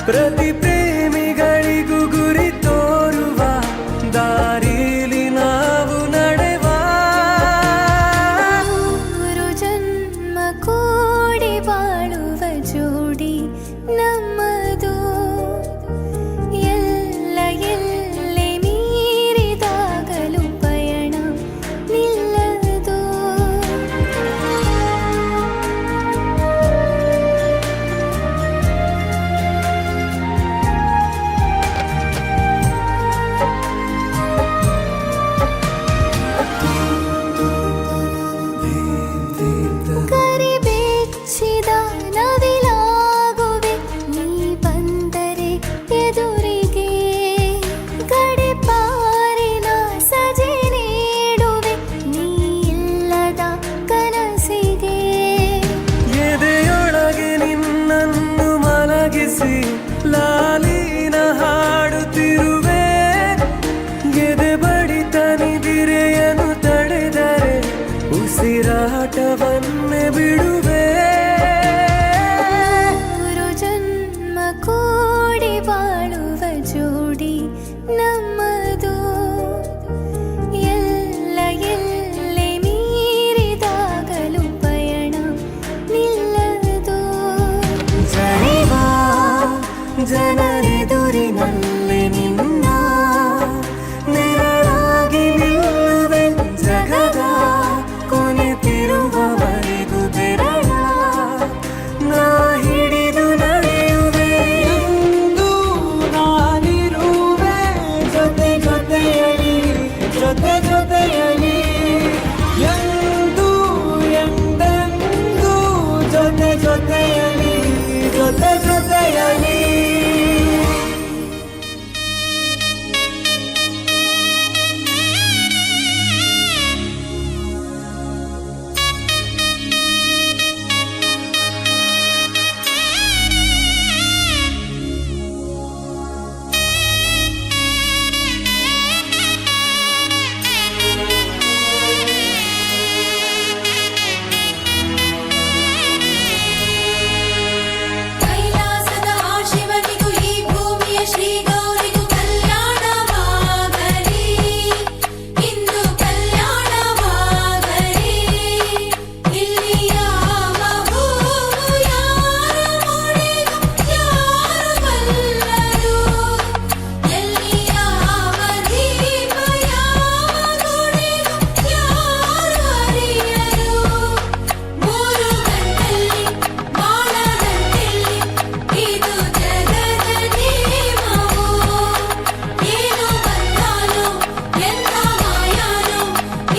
ಪ್ರತಿ ಪ್ರೇಮಿಗಳಿಗೂ ಗುರಿ ತೋರುವ ದಾರಿಲಿ ನಾವು ನಡೆವ ಮೂರು ಜನ್ಮ ಕೂಡಿ ಬಾಳುವ ಜೋಡಿ ನಮ್ಮದು ಎಲ್ಲ ಎಲ್ಲೆ ಮೀರಿದಾಗಲೂ ಪಯಣ ನಿಲ್ಲದು ಕರಿಬೆಚ್ಚಿದ ನವಿಲಾಗುವೆ ನೀ ಬಂದರೆ ಎದುರಿಗೆ ಗಡಿಪಾರಿನ ಸಜೆ ನೀಡುವೆ ನೀ ಇಲ್ಲದ ಕನಸಿಗೆ ಎದೆಯೊಳಗೆ ನಿನ್ನನ್ನು ಮಲಗಿಸಿ ಲಾಲಿನ ಹಾಡುತ್ತಿರುವೆ ಎದೆ ಬಡಿತ ನಿದಿರೆಯನ್ನು ತಡೆದರೆ ಉಸಿರಾಟವನ್ನೇ ಬಿಡುವೆ ಮೂರು ಜನ್ಮ ಕೂಡಿ ಬಾಳುವ ಜೋಡಿ ನಮ್ಮದು ಎಲ್ಲ ಎಲ್ಲೆ ಮೀರಿದಾಗಲೂ ಪಯಣ ನಿಲ್ಲದು ಜರಿವ ಜನರೆದುರಿನಲ್ಲಿ ನಿನ್ನ ನೆರಳಾಗಿ ನಿಲ್ಲುವೆ ಜಗದ ಕೊನೆತಿರುವವರೆಗೂ ಬೆರಳ ನಾ ಹಿಡಿದು ನಡೆಯುವೆ ಎಂದು ನಾನಿರುವೆ ಜೊತೆ ಜೊತೆಯಲಿ ಜೊತೆ ಜೊತೆಯಲಿ ಎಂದು ಎಂದೆಂದು ಜೊತೆ ಜೊತೆಯಲಿ ಜೊತೆ ಜೊತೆಯಲಿ ಕೈಲಾಸದ ಆ ಶಿವನಿಗೂ ಈ ಭೂಮಿಯ ಶ್ರೀ ಗೌರಿಗೂ ಕಲ್ಯಾಣವಾಗಲಿ ಇಂದು ಕಲ್ಯಾಣವಾಗಲಿ ಇಲ್ಲಿ ಯಾವ ಹೂವು ಯಾರು ಮುಡಿದು ಯಾರು ಬಲ್ಲರು ಎಲ್ಲಿ ಯಾವ ದೀಪ ಯಾವ ಗುಡಿಗೂ ಯಾರು ಅರಿಯರು ಮೂರು ಗಂಟಲ್ಲಿ ಬಾಳದಂತಿಲ್ಲಿ ಇದು ಜಗದ ನಿಯಮವು ಏನು ಬಂದಾನೋ ಎಂಥ ಮಾಯಾನೋ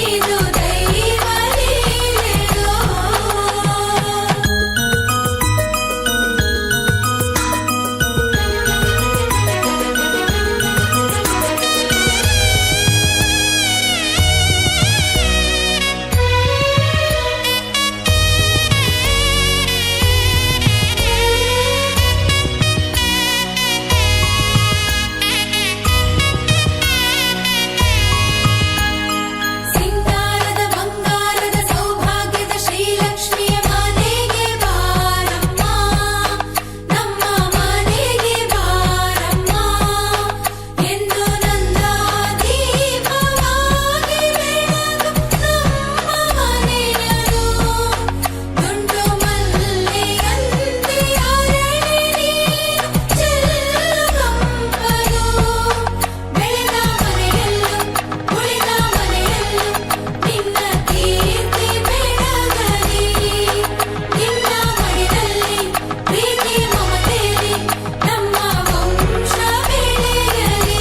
ಇದು ದೈವ ಲೀಲೆಯೋ ಸಿಂಗಾರದ ಬಂಗಾರದ ಸೌಭಾಗ್ಯದ ಶ್ರೀಲಕ್ಷ್ಮಿಯ ಮನೆಗೆ ಬಾರಮ್ಮ ನಮ್ಮ ಮನೆಗೆ ಬಾರಮ್ಮ ಎಂದು ನನ್ನ ದೀಪವಾಗಿ ಬೆಳಗು ನಮ್ಮ ಮನೆಯರು ದುಂಡು ಮಲ್ಲೆಯಂತೆ ಅರಳಿ ನೀರು ಚೆಲ್ಲುಗಂಪರು ಬೆಳೆದ ಮನೆಯಲ್ಲೂ ಉಳಿದ ಮನೆಯಲ್ಲೂ ನಿನ್ನ ಕೀರ್ತಿ ಬೆಳಗಲಿ ನಿನ್ನ ಮಡಿಲಲ್ಲಿ ಪ್ರೀತಿ ಮಮತೆಯಲ್ಲಿ ನಮ್ಮ ವಂಶ ಬೆಳೆಯಲಿ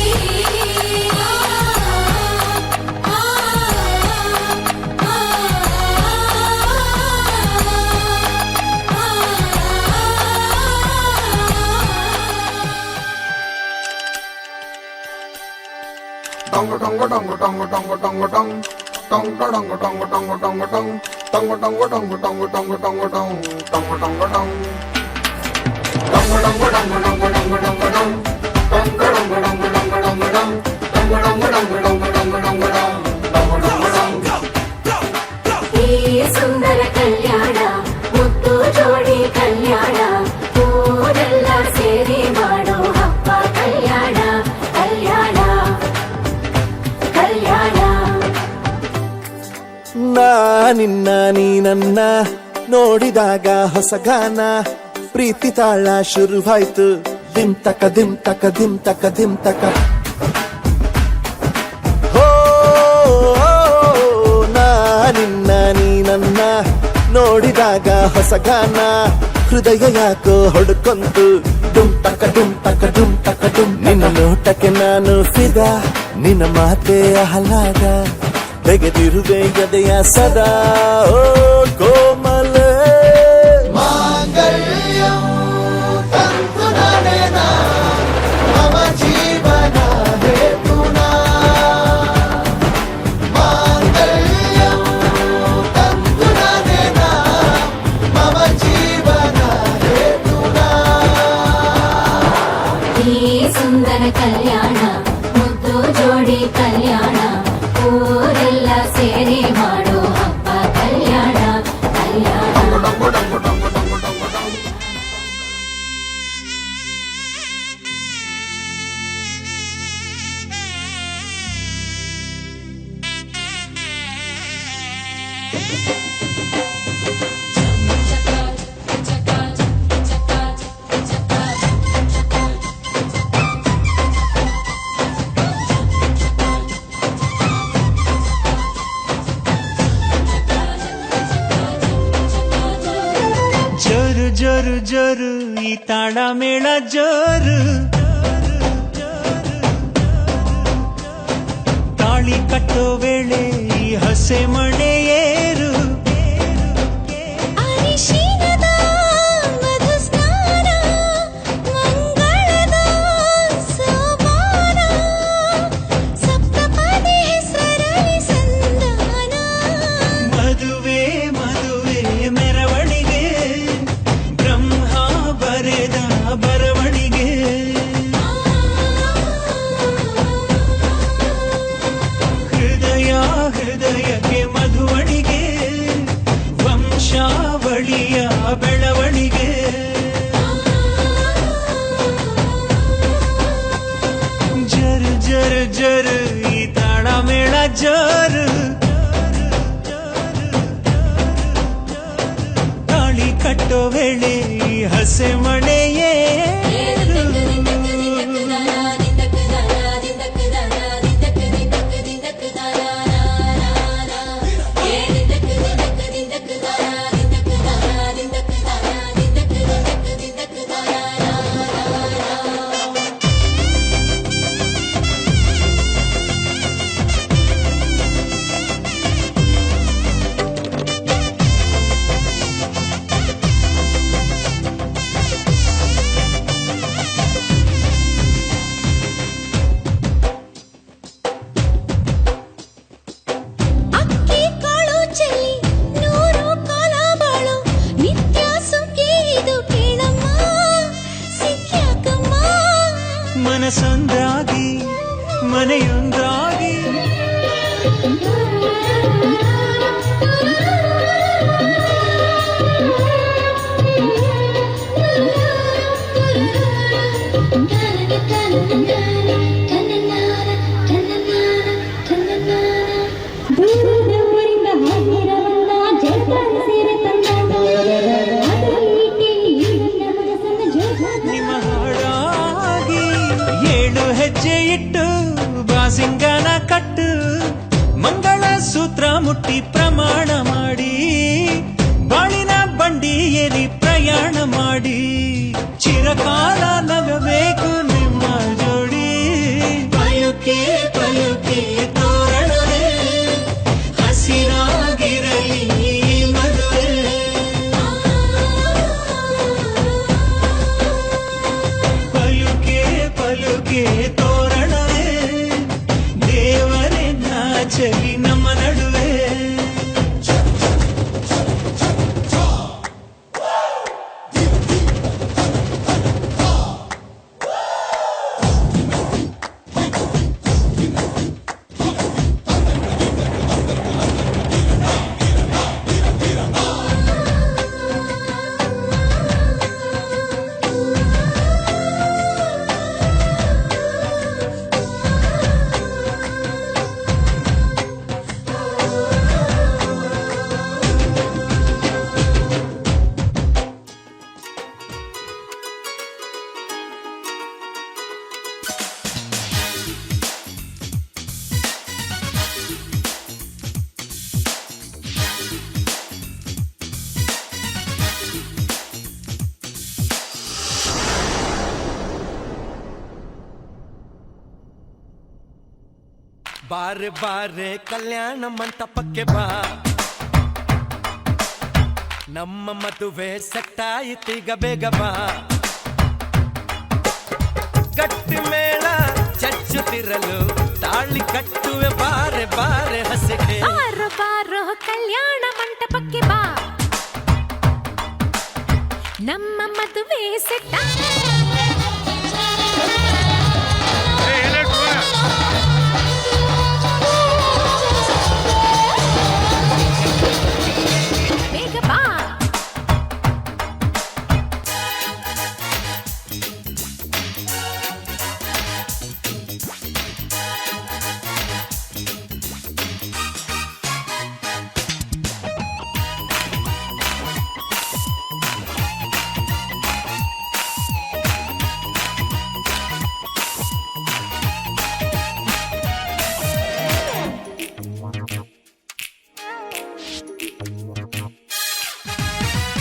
Tongo tongo tongo tongo tongo tongo tong tongo tongo tongo tongo tongo tong tongo tongo tongo tongo tongo tongo tong tongo tongo tong tongo tongo tongo tongo tongo tongo tong tongo tongo tongo tongo tongo tong tongo tongo tongo tongo tongo tongo tong tongo tongo tong ಈ ಸುಂದರ ಕಲ್ಯಾಣ ಮುತ್ತು ಜೋಡಿ ಕಲ್ಯಾಣ ನಿನ್ನ ನೀ ನನ್ನ ನೋಡಿದಾಗ ಹೊಸಗಾನ ಪ್ರೀತಿ ತಾಳ ಶುರುವಾಯ್ತು ದಿಮ್ ತಕ ದಿಮ್ ತಕ ದಿಮ್ ತಕ ದಿಮ್ ತಕ ಹೋ ನಾ ನಿನ್ನ ನೀ ನನ್ನ ನೋಡಿದಾಗ ಹೊಸಗಾನ ಹೃದಯ ಯಾಕೋ ಹೊಡ್ಕೊಂತು ಡುಮ್ ತಕ ಡುಮ್ ತಕ ಡುಮ್ ತಕ ಡುಮ್ ನಿನ್ನ ನೋಟಕ್ಕೆ ನಾನು ಫಿದ ನಿನ್ನ ಮಾತೆ ಆಹ್ಲಾದ ತೆಗೆದಿರುವೆ ಎದೆಯ ಸದಾ ಓ ಕೋಮಲ ಮಾಂಗಲ್ಯಂ ತಂತು ನಾನೇನ ಮಮ ಜೀವನ ಹೇತುನಾ ಮಾಂಗಲ್ಯಂ ತಂತು ನಾನೇನ ಮಮ ಜೀವನ ಹೇತುನಾ ಈ ಸುಂದರ ಕಲ್ಯಾಣ ಮುದ್ದು ಜೋಡಿ ಕಲ್ಯಾಣ ಊರೆಲ್ಲ ಸೇರಿ ಮಾಡೋ ಹಬ್ಬ ಕಲ್ಯಾಣ ಕಲ್ಯಾಣ ಜೋರು ಜೋರು ಜೋರು ಈ ತಾಳ ಮೇಳ ಜೋರು ತಾಳಿ ಕಟ್ಟೋ ವೇಳೆ ಈ ಹಸೆ ಮಣೆ ಏರು ಅರಿಶಿಣದ ಮಧು ಸ್ನಾನ ಮಂಗಳದ ಸೋಮಾನ ಸಪ್ತಪದಿ ಹೆಸರಲಿ ಸಂಧಾನ ಮದುವೆ ಮದುವೆ ಮೆರವಣಿಗೆ ಬ್ರಹ್ಮ ಬರೆದ ಬರವಣಿಗೆ ಹೃದಯ ಹೃದಯಕ್ಕೆ ಮಧುವಣಿಗೆ ವಂಶಾವಳಿಯ ಬೆಳವಣಿಗೆ ಜರು ಜರು ಜರು ಈ ತಾಳ ಮೇಳ ಜರು ತಾಳಿ ಕಟ್ಟೋ ವೇಳೆ ಈ ಹಸೆ ಮಳೆಯೇ ಅಕ್ಕಿ ಕಾಳು ಚೆಲ್ಲಿ ನೂರು ಕಾಲ ಬಾಳು ನಿತ್ಯ ಸುಖಿ ಇದು ಕೇಳಮ್ಮ ಸಿಕ್ಯಾಕಮ್ಮ ಮನಸೊಂದಾಗಿ ಮನೆಯೊಂದಾಗಿ ನಿಮ್ಮ ಹಾಡಾಗಿ 7 ಹೆಜ್ಜೆ ಇಟ್ಟು ಬಾಸಿಂಗನ ಕಟ್ಟು ಮಂಗಳ ಸೂತ್ರ ಮುಟ್ಟಿ ಪ್ರಮಾಣ ಮಾಡಿ ಬಾಳಿನ ಬಂಡಿ ಏರಿ ಪ್ರಯಾಣ ಮಾಡಿ ಚಿರಕಾಲ ನಗಬೇಕು ನಿಮ್ಮ ಜೋಡಿ ಪಯುಕೆ ಪಯುಕೆ ತೋರಣವೇ ಹಸಿರಾಗಿರಲಿ ಈ ಮದುವೆ ಪಲುಕೆ ಪಲುಕೆ ತೋರಣವೇ ದೇವರೇ ನಾಚಲಿ ನಮ್ಮ ನಡುವೆ ಬಾರೆ ಬಾರೆ ಕಲ್ಯಾಣ ಮಂಟಪಕ್ಕೆ ಬಾ, ನಮ್ಮ ಮದುವೆ ಸೆಟ್ಟಾಯಿತೀಗ ಬೇಗ ಬಾ. ಗಟ್ಟಿ ಮೇಳ ಚಚ್ಚುತ್ತಿರಲು ತಾಳಿ ಕಟ್ಟುವೆ ಬಾರೆ ಬಾರೆ ಹಸಿಗೆ. ಬಾರೋ ಬಾರೋ ಕಲ್ಯಾಣ ಮಂಟಪಕ್ಕೆ ಬಾ, ನಮ್ಮ ಮದುವೆ ಸೆಟ್ಟ. ಬೇಗ ಬಾ.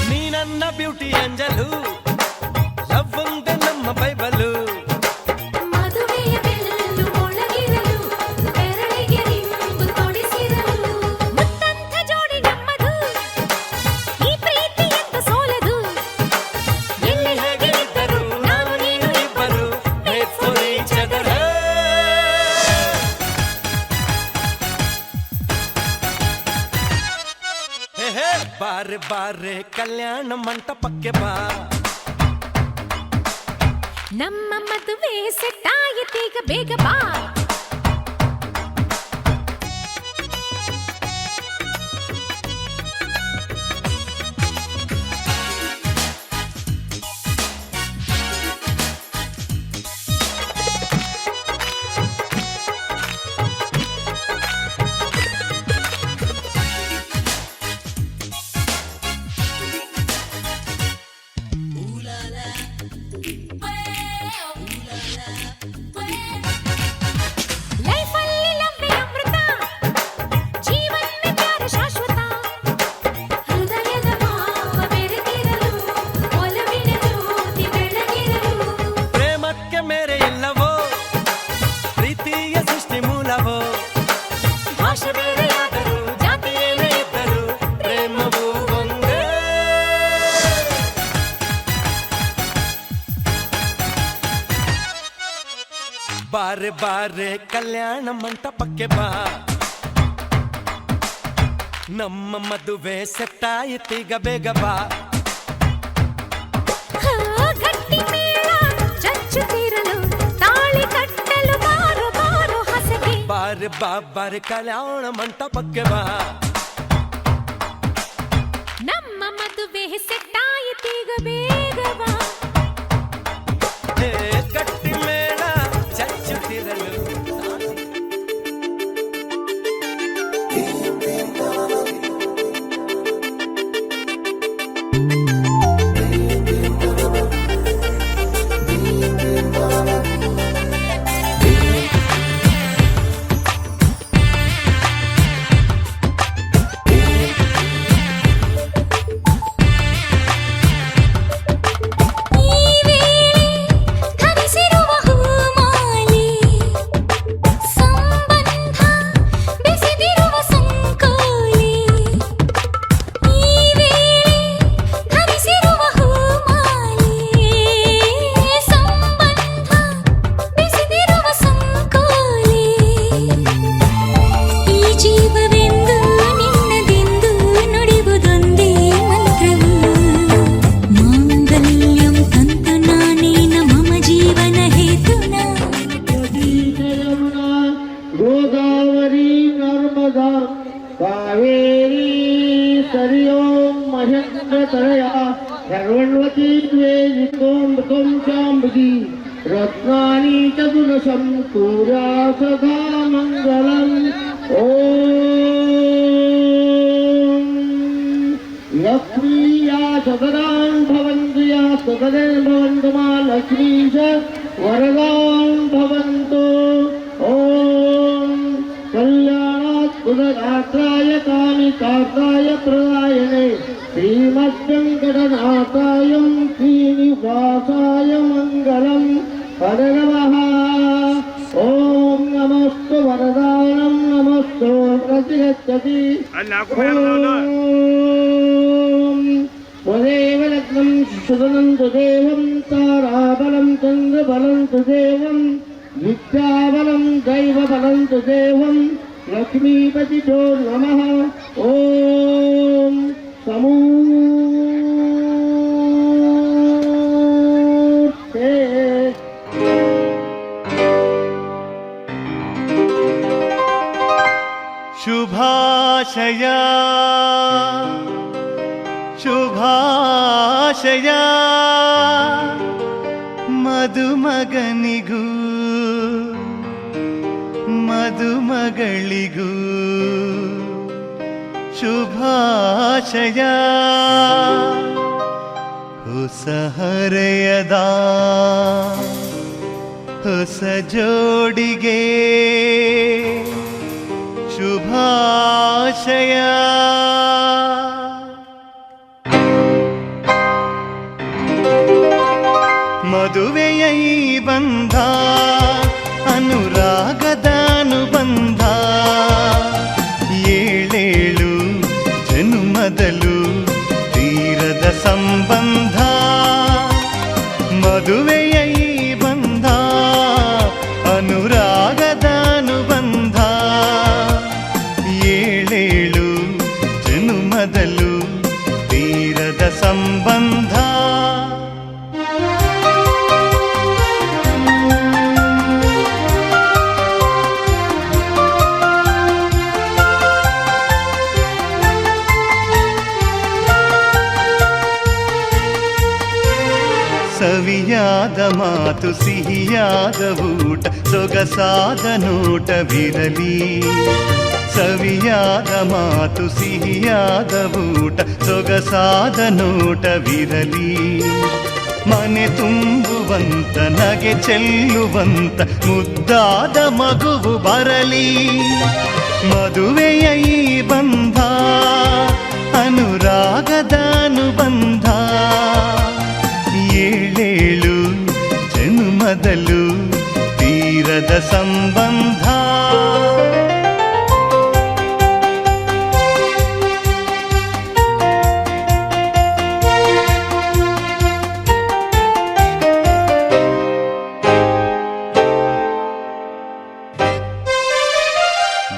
ನೀ ನನ್ನ ಬ್ಯೂಟಿ ಅಂಜಲು, ಲವ್ ಒಂದೇ ನಮ್ಮ ಬೈಬಲು. ಮದುವೆಯ ಬೆಲ್ಲು ಒಳಗಿರಲು, ಬೆರಳಿಗೆ ರಿಂಗು ತೊಡಿಸಿರಲು. ಮುತ್ತಂಥ ಜೋಡಿ ನಮ್ಮದು, ಈ ಪ್ರೀತಿ ಎಂತ ಸೋಲದು. ಎಲ್ಲಿ ಹೇಗೆ ಇದ್ದರು ನಾವು ನೀನು ಇಬ್ಬರು, Made for each other. ಹೇ ಹೇ ಬಾರೆ ಬಾರೆ ಕಲ್ಯಾಣ ಮಂಟಪಕ್ಕೆ ಬಾ, ನಮ್ಮ ಮದುವೆ ಸೆಟ್ಟಾಯಿತೀಗ ಬೇಗ ಬಾ. ಲೈಫಲ್ಲಿ ಲವ್ವೇ ಅಮೃತ, ಜೀವನವೇ ಪ್ಯಾರ ಶಾಶ್ವತ. ಹೃದಯದ ಭಾವ ಬೆರೆತಿರಲು, ಒಲವಿನ ಜ್ಯೋತಿ ಬೆಳಗಿರಲು. ಪ್ರೇಮಕ್ಕೆ ಮೇರೆ ಇಲ್ಲವೋ, ಪ್ರೀತಿಯ ಸೃಷ್ಟಿ ಮೂಲವೋ. ಭಾಷೆ ಬೇರೆಯಾದರೂ ಜಾತಿ ಏನೇ ಇದ್ದರೂ ಪ್ರೇಮವು ಒಂದೇ. ಬಾರೆ ಬಾರೆ ಕಲ್ಯಾಣ ಮಂಟಪಕ್ಕೆ ಬಾ, ನಮ್ಮ ಮದುವೆ ಸೆಟ್ಟಾಯಿತೀಗ ಬೇಗ ಬಾ. ಗಟ್ಟಿ ಮೇಳ ಚಚ್ಚುತ್ತಿರಲು, ತಾಳಿ ಕಟ್ಟಲು ಬಾರೋ ಬಾರೋ ಹಸಗೆ. ಬಾರೆ ಬಾ ಬಾರೆ ಕಲ್ಯಾಣ ಮಂಟಪಕ್ಕೆ ಬಾ, ನಮ್ಮ ಮದುವೆ ಸೆಟ್ಟಾಯಿತೀಗ ಬೇಗ ಬಾ. ಹೇ ಗಟ್ಟಿ ಮೇಳ ಚಚ್ಚುತ್ತಿರಲು. ಮಹೇಂದ್ರತರಯ ಸರ್ವಣ್ವತಿ ದ್ವೇಜಿತೋಮೃತಂ ಚಾಂಬುದಿ ರತ್ನಾನಿ ಚತುರಶಂ ಸೂರ್ಯಾ ಸದಾ ಮಂಗಲಂ ಓಂ ಲಕ್ಷ್ಮೀಯಾ ಸದರಾನ್ ಭವಂತು ಯಾ ಸದರನ್ ಭವಂತು ಮಾ ಲಕ್ಷ್ಮೀಶ ವರದಾನ್ ಭವಂತು ಓಂ ಕಲ್ಯಾಣಾತ್ಮದಾತ್ರಾಯ ಕಾಮಿಕಾರ್ಥಾಯ ಪ್ರದಾಯನೆ ಶ್ರೀಮದ್ವೆಂಕಟನಾಥಾಯ ಶ್ರೀನಿವಾಸಾಯ ಮಂಗಲಂ ಹರ ನಮಃ ಓಂ ನಮಸ್ತು ವರದಾಯ ध्यानं नमस्तो प्रतिगच्छति वदेव लग्नं सुदनं तु देवं ताराबलं चन्द्रबलं तु देवं विद्याबलं दैवबलं तु देवं लक्ष्मीपतितो नमः ॐ समूर्ते ಶುಭಾಶಯ ಶುಭಾಶಯ ಮದುಮಗನಿಗೂ ಮದುಮಗಳಿಗೂ ಶುಭಾಶಯ ಹೊಸ ಹರೆಯದ ಹೊಸ ಜೋಡಿಗೆ ಶುಭಾಶಯ ಮದುವೆಯ ಈ ಬಂಧ ಅನುರಾಗದ ಅನುಬಂಧ ಏಳೇಳು ಜನುಮದಲು ತೀರದ ಸಂಬಂಧ ಮದುವೆಯ ಈ ಬಂಧ ಅನುರಾಗದ ಅನುಬಂಧ ಏಳೇಳು ಜನುಮದಲು ತೀರದ ಸಂಬಂಧ ಸವಿಯಾದ ಮಾತು ಸಿಹಿಯಾದ ಊಟ ಸೊಗಸಾದ ನೋಟವಿರಲಿ ಸವಿಯಾದ ಮಾತು ಸಿಹಿಯಾದ ಊಟ ಸೊಗಸಾದ ನೋಟವಿರಲಿ ಮನೆ ತುಂಬುವಂತ ನಗೆ ಚೆಲ್ಲುವಂತ ಮುದ್ದಾದ ಮಗುವು ಬರಲಿ ಮದುವೆಯ ಈ ಬಂಧ ಅನುರಾಗದ ಅನುಬಂಧ ಏಳೇಳು ಜನುಮದಲು ತೀರದ ಸಂಬಂಧ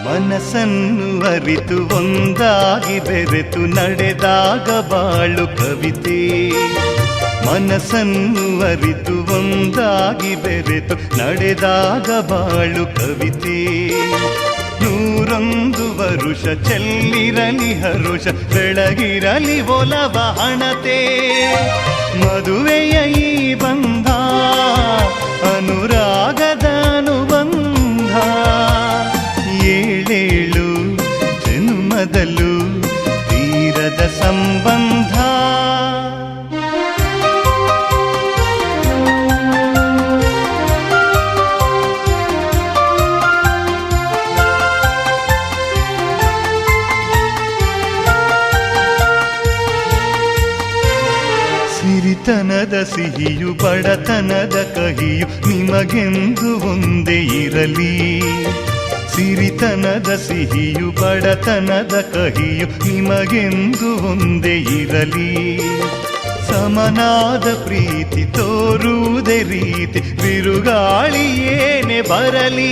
ಮನಸ್ಸನ್ನು ಅರಿತು ಒಂದಾಗಿ ಬೆರೆತು ನಡೆದಾಗ ಬಾಳು ಕವಿತೆ ಮನಸ್ಸನ್ನು ಅರಿತು ಒಂದಾಗಿ ಬೆರೆತು ನಡೆದಾಗ ಬಾಳು ಕವಿತೆ 101 ವರುಷ ಚೆಲ್ಲಿರಲಿ ಹರುಷ ಬೆಳಗಿರಲಿ ಒಲವ ಹಣತೆ ಮದುವೆಯ ಈ ಬಂಧ ಅನುರಾಗದ ಅನುಬಂಧ ಏಳೇಳು ಜನುಮದಲು ತೀರದ ಸಂಬಂಧ ಸಿರಿತನದ ಸಿಹಿಯು ಬಡತನದ ಕಹಿಯು ನಿಮಗೆಂದು ಒಂದೇ ಇರಲಿ ಸಿರಿತನದ ಸಿಹಿಯು ಬಡತನದ ಕಹಿಯು ನಿಮಗೆಂದು ಒಂದೇ ಇರಲಿ ಸಮನಾದ ಪ್ರೀತಿ ತೋರುವುದೇ ರೀತಿ ಬಿರುಗಾಳಿ ಏನೇ ಬರಲಿ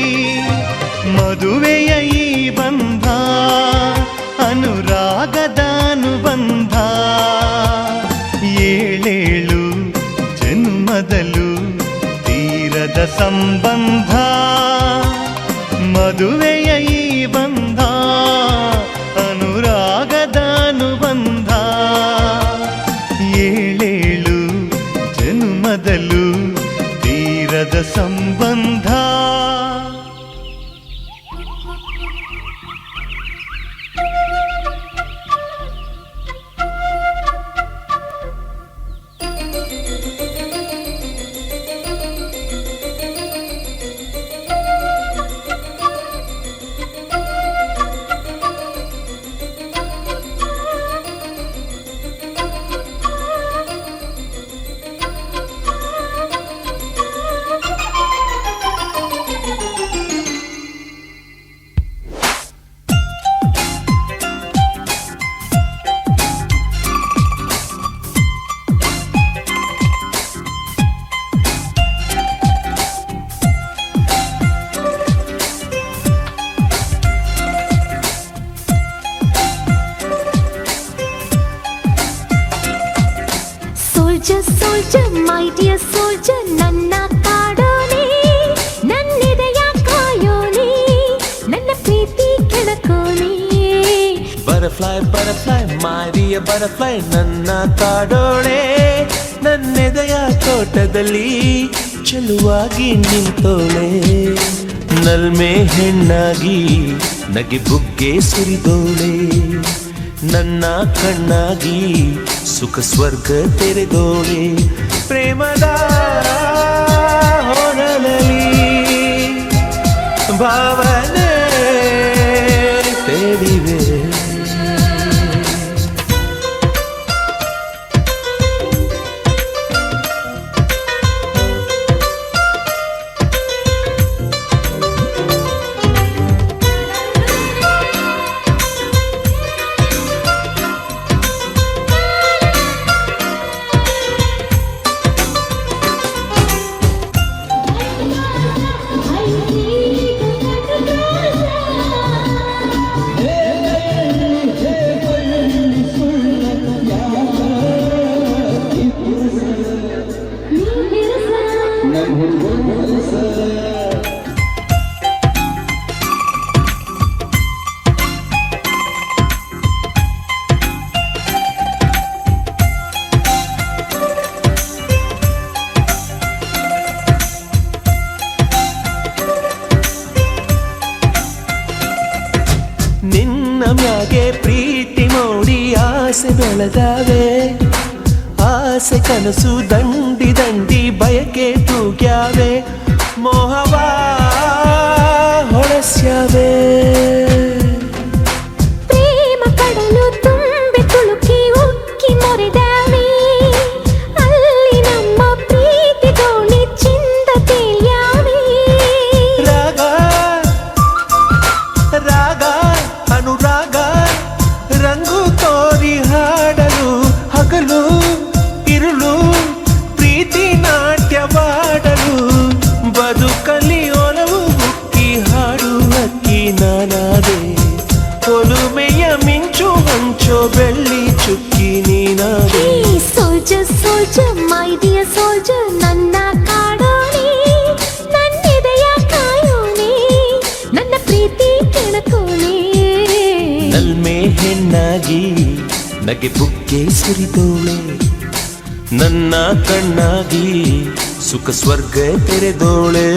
ಮದುವೆಯ ಈ ಬಂಧ ಅನುರಾಗದ ಅನುಬಂಧ ಏಳೇಳು ಜನ್ಮದಲು ತೀರದ ಸಂಬಂಧ ಮದುವೆಯ ಈ ಬಂಧ ಅನುರಾಗದ ಅನುಬಂಧ ಏಳೇಳು ಜನ್ಮದಲು ತೀರದ ಸಂಬಂಧ ಸೋಲ್ಜರ್ ಮೈ ಡಿಯರ್ ಸೋಲ್ಜರ್ ನನ್ನ ಕಾಡೋನೆ ನನ್ನೆದೆಯ ಕಾಯೋನೆ ನನ್ನ ಪ್ರೀತಿ ಕೆಣಕೋನೆ butterfly butterfly my dear butterfly ನನ್ನ ಕಾಡೋಳೆ ನನ್ನೆದೆಯ ತೋಟದಲ್ಲಿ ಚೆಲುವಾಗಿ ನಿಂತೋಳೆ ನಲ್ಮೆ ಹೆಣ್ಣಾಗಿ ನಗೆ ಬುಗ್ಗೆ ಸುರಿದೋಳೆ ನನ್ನ ಕಣ್ಣಾಗಿ ಸುಖ ಸ್ವರ್ಗ ತೆರೆದೋಳೆ ಪ್ರೇಮದ ಹೊರಲಲಿ ಭಾವನೆ ತೇಡಿವೆ ನಿನ್ನ ಮ್ಯಾಗೆ ಪ್ರೀತಿ ಮೂಡಿ ಆಸೆ ಬೆಳೆದಾವೆ ಆಸೆ ಕನಸು ದಂಡಿ ದಂಡಿ ಬಯಕೆ ತೂಗ್ಯಾವೆ ಮೋಹವ ಹೊಳಸ್ಯಾವೆ ಪ್ರೇಮ ಕಡಲು ತುಂಬಿ ತುಳುಕಿ ಉಕ್ಕಿ ಮೊರೆದಾವೆ ಅಲ್ಲಿ ನಮ್ಮ ಪ್ರೀತಿ ದೋಣಿ ಚಿಂದ ತೇಲ್ಯಾವೆ ರಾಗ ರಾಗ ಅನುರಾಗ ರಂಗು ತೋರಿ ಹಾಡಲು ಹಗಲು ಇರುಳು ಪ್ರೀತಿ ನಾಟ್ಯವಾಡಲು ಬದುಕಲಿ ಒಲವು ಹುಕ್ಕಿ ಹಾಡು ಅಕ್ಕಿ ನಾನಾದೆ ಒಲುಮೆಯ ಮಿಂಚು ಹಂಚೋ ಬೆಳ್ಳಿ ಚುಕ್ಕಿ ನೀನಾದೆ soldier soldier my dear soldier ನನ್ನ ಕಾಡೋನೆ ನನ್ನೆದೆಯ ಕಾಯೋನೆ ನನ್ನ ಪ್ರೀತಿ ಕೆಣಕೋನೆ ನಲ್ಮೆ ಹೆಣ್ಣಾಗಿ ನಗೆ ಬುಗ್ಗೆ ಸುರಿದೋಳೆ ನನ್ನ ಕಣ್ಣಾಗಿ ಸುಖ ಸ್ವರ್ಗ ತೆರೆದೋಳೆ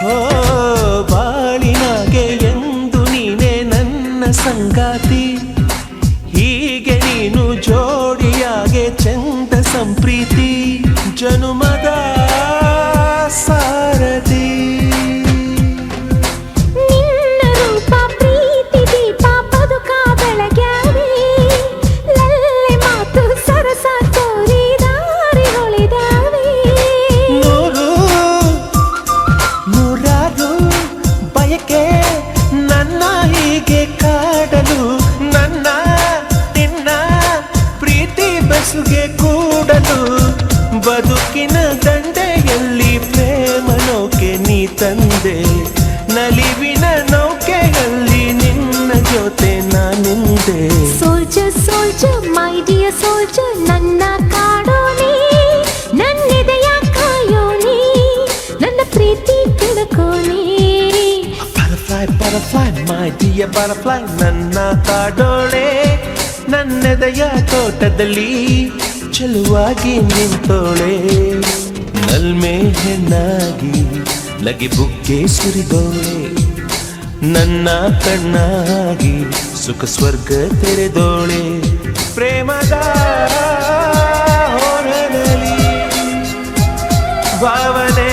ಓ ಬಾಳಿನಾಗೆ ಎಂದು ನೀನೆ ನನ್ನ ಸಂಗಾತಿ ಹೀಗೆ ನೀನು ಜೋಡಿಯಾಗೆ ಚಂದ ಸಂಪ್ರೀತಿ ಜನುಮದ ಸಾರಥಿ ನಿನ್ನ ರೂಪ ಪ್ರೀತಿ ದೀಪ ಬದುಕ ಬೆಳಗ್ಯಾವೆ ಲಲ್ಲೆ ಮಾತು ಸರಸ ತೋರಿ ದಾರಿ ಹೊಳೆದಾವೆ ನೂರು ನೂರಾರು ಬಯಕೆ ನನ್ನ ಹೀಗೆ ಕಾಡಲು ನನ್ನ ನಿನ್ನ ಪ್ರೀತಿ ಬಸುಗೆ ಕೂಡಲು ಬದುಕಿನ ದಂಡೆಯಲ್ಲಿ ಪ್ರೇಮ ನೌಕೆ ನೀ ತಂದೆ ನಲಿವಿನ ನೌಕೆಯಲ್ಲಿ ನಿನ್ನ ಜೊತೆ ನಾನಿಂದೆ soldier soldier my dear soldier ನನ್ನ ಕಾಡೋನೆ ನನ್ನೆದೆಯ ಕಾಯೋನೆ ನನ್ನ ಪ್ರೀತಿ ಕೆಣಕೋನೆ butterfly butterfly my dear butterfly ನನ್ನ ಕಾಡೋಳೆ ನನ್ನೆದೆಯ ತೋಟದಲ್ಲಿ ಚೆಲುವಾಗಿ ನಿಂತೋಳೆ ನಲ್ಮೆ ಹೆಣ್ಣಾಗಿ ಲಗೆ ಬುಗ್ಗೆ ಸುರಿದೋಳೆ ನನ್ನ ಕಣ್ಣಾಗಿ ಸುಖ ಸ್ವರ್ಗ ತೆರೆದೋಳೆ ಪ್ರೇಮದ ಹೊರನಲ್ಲಿ ಭಾವನೆ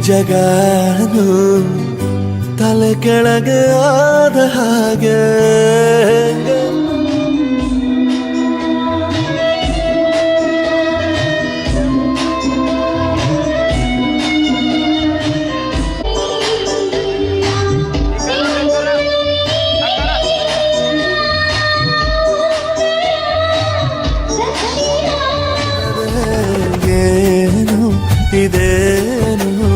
ಜಗನು ತಲೆ ಕೆಳಗೆ ಆದ ಹಾಗೆ ಏನು ಇದೇನು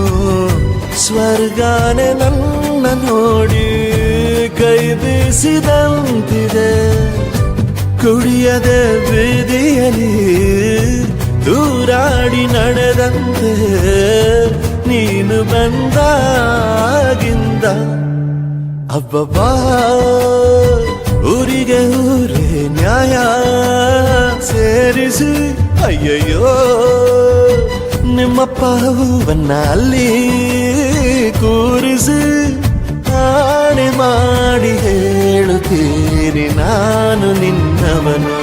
ಸ್ವರ್ಗಾನೆ ನನ್ನ ನೋಡಿ ಕೈ ಬೀಸಿದಂತಿದೆ ಕುಡಿಯದೆ ಬೀದಿಯಲಿ ದೂರಾಡಿ ನಡೆದಂತೆ ನೀನು ಬಂದಾಗಿಂದ ಅಬ್ಬಬ್ಬಾ ಊರಿಗೆ ಊರೇ ನ್ಯಾಯ ಸೇರಿಸಿ ಅಯ್ಯಯ್ಯೋ ನಿಮ್ಮಪ್ಪ ಹೂವನ್ನ ಅಲ್ಲಿ ಕೂರಿಸಿ ಆಣೆ ಮಾಡಿ ಹೇಳುತ್ತೀರಿ ನಾನು ನಿನ್ನವನು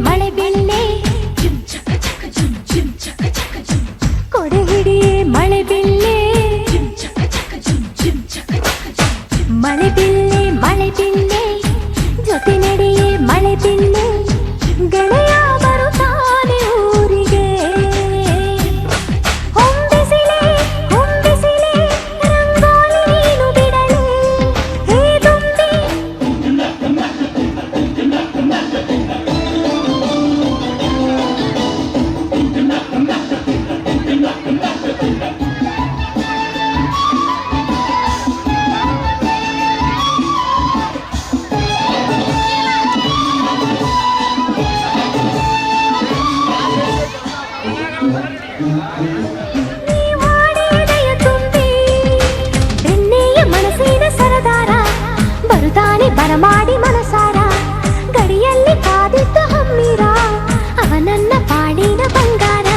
ಮಳೆ ಬಿಲ್ಲೆ ಕೊಡೆ ಹಿಡಿಯೇ ಮಳೆ ಬಿಲ್ಲೆ ಮಳೆ ಬಿಲ್ಲೆ ಜೊತೆ ನಡೆಯೇ ಮಳೆ ಬಿಲ್ಲೆ ಗೆಳೆಯ ಬರುತ್ತಾನೆ ಊರಿಗೆ ಹೊಂಬಿಸಿಲೆ ರಂಗೋಲಿ ನೀನು ಬಿಡಲೆ ಹೇ ದುಂಬಿ ನೀವಾಡಿದೆಯ ತುಂಬಿ ಬೆಣ್ಣೆಯ ಮನಸ್ಸಿನ ಸರದಾರ ಬರುತ್ತಾನೆ ಬರಮಾಡಿ ಮನಸಾರ ಗಡಿಯಲ್ಲಿ ಕಾದಿದ್ದ ಹಮ್ಮಿರ ಅವನನ್ನ ಪಾಡಿನ ಬಂಗಾರ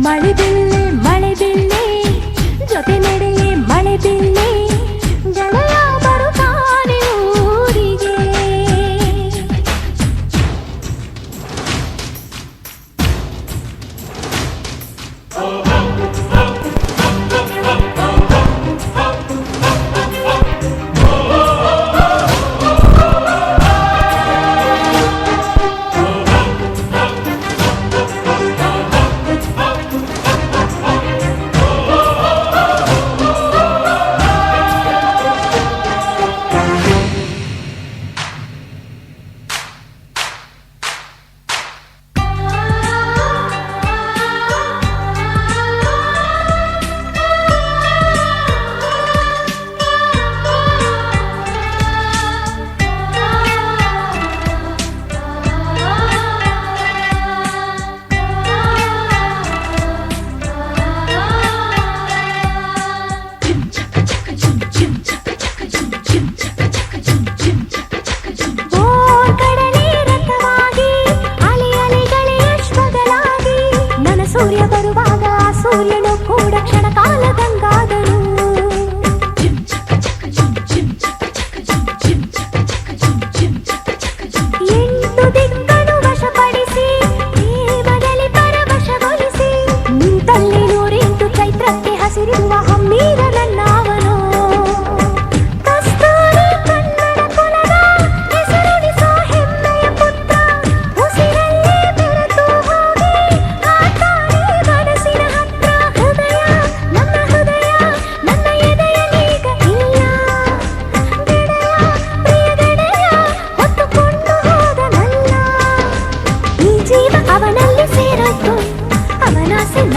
ಮಳೆ ಬಿಲ್ಲೆ ಜೊತೆ ನಡೆಯೇ ಮಳೆ ಬಿಲ್ಲೆ ಗೆಳೆಯ ಬರುತ್ತಾನೆ ಊರಿಗೆ ಸೂರ್ಯ ಬರುವಾಗ ಸೂರ್ಯನು ಕೂಡ ಕ್ಷಣ ಕಾಲದಂಗಾದನು ಎಂಟು ದಿಕ್ಕನು ವಶಪಡಿಸಿ ದೇವದಲ್ಲಿ ಪರವಶಗೊಳಿಸಿ ನಿಂತಲ್ಲಿ 108 ಚೈತ್ರಕ್ಕೆ ಹಸಿರಿರುವ ಹಮ್ಮೀರ ನನ್ನವನು ಕಸ್ತೂರಿ ಕನ್ನಡ ಕುಲದ ಹೆಸರುಣಿಸೋ ಹೆಮ್ಮೆಯ ಪುತ್ರ ಉಸಿರಲ್ಲಿ ಬೆರೆತು ಹೋಗಿ ಆಟಾಡಿ ಮನಸ್ಸಿನ ಹತ್ರ ಹೃದಯ ನಮ್ಮ ಹೃದಯ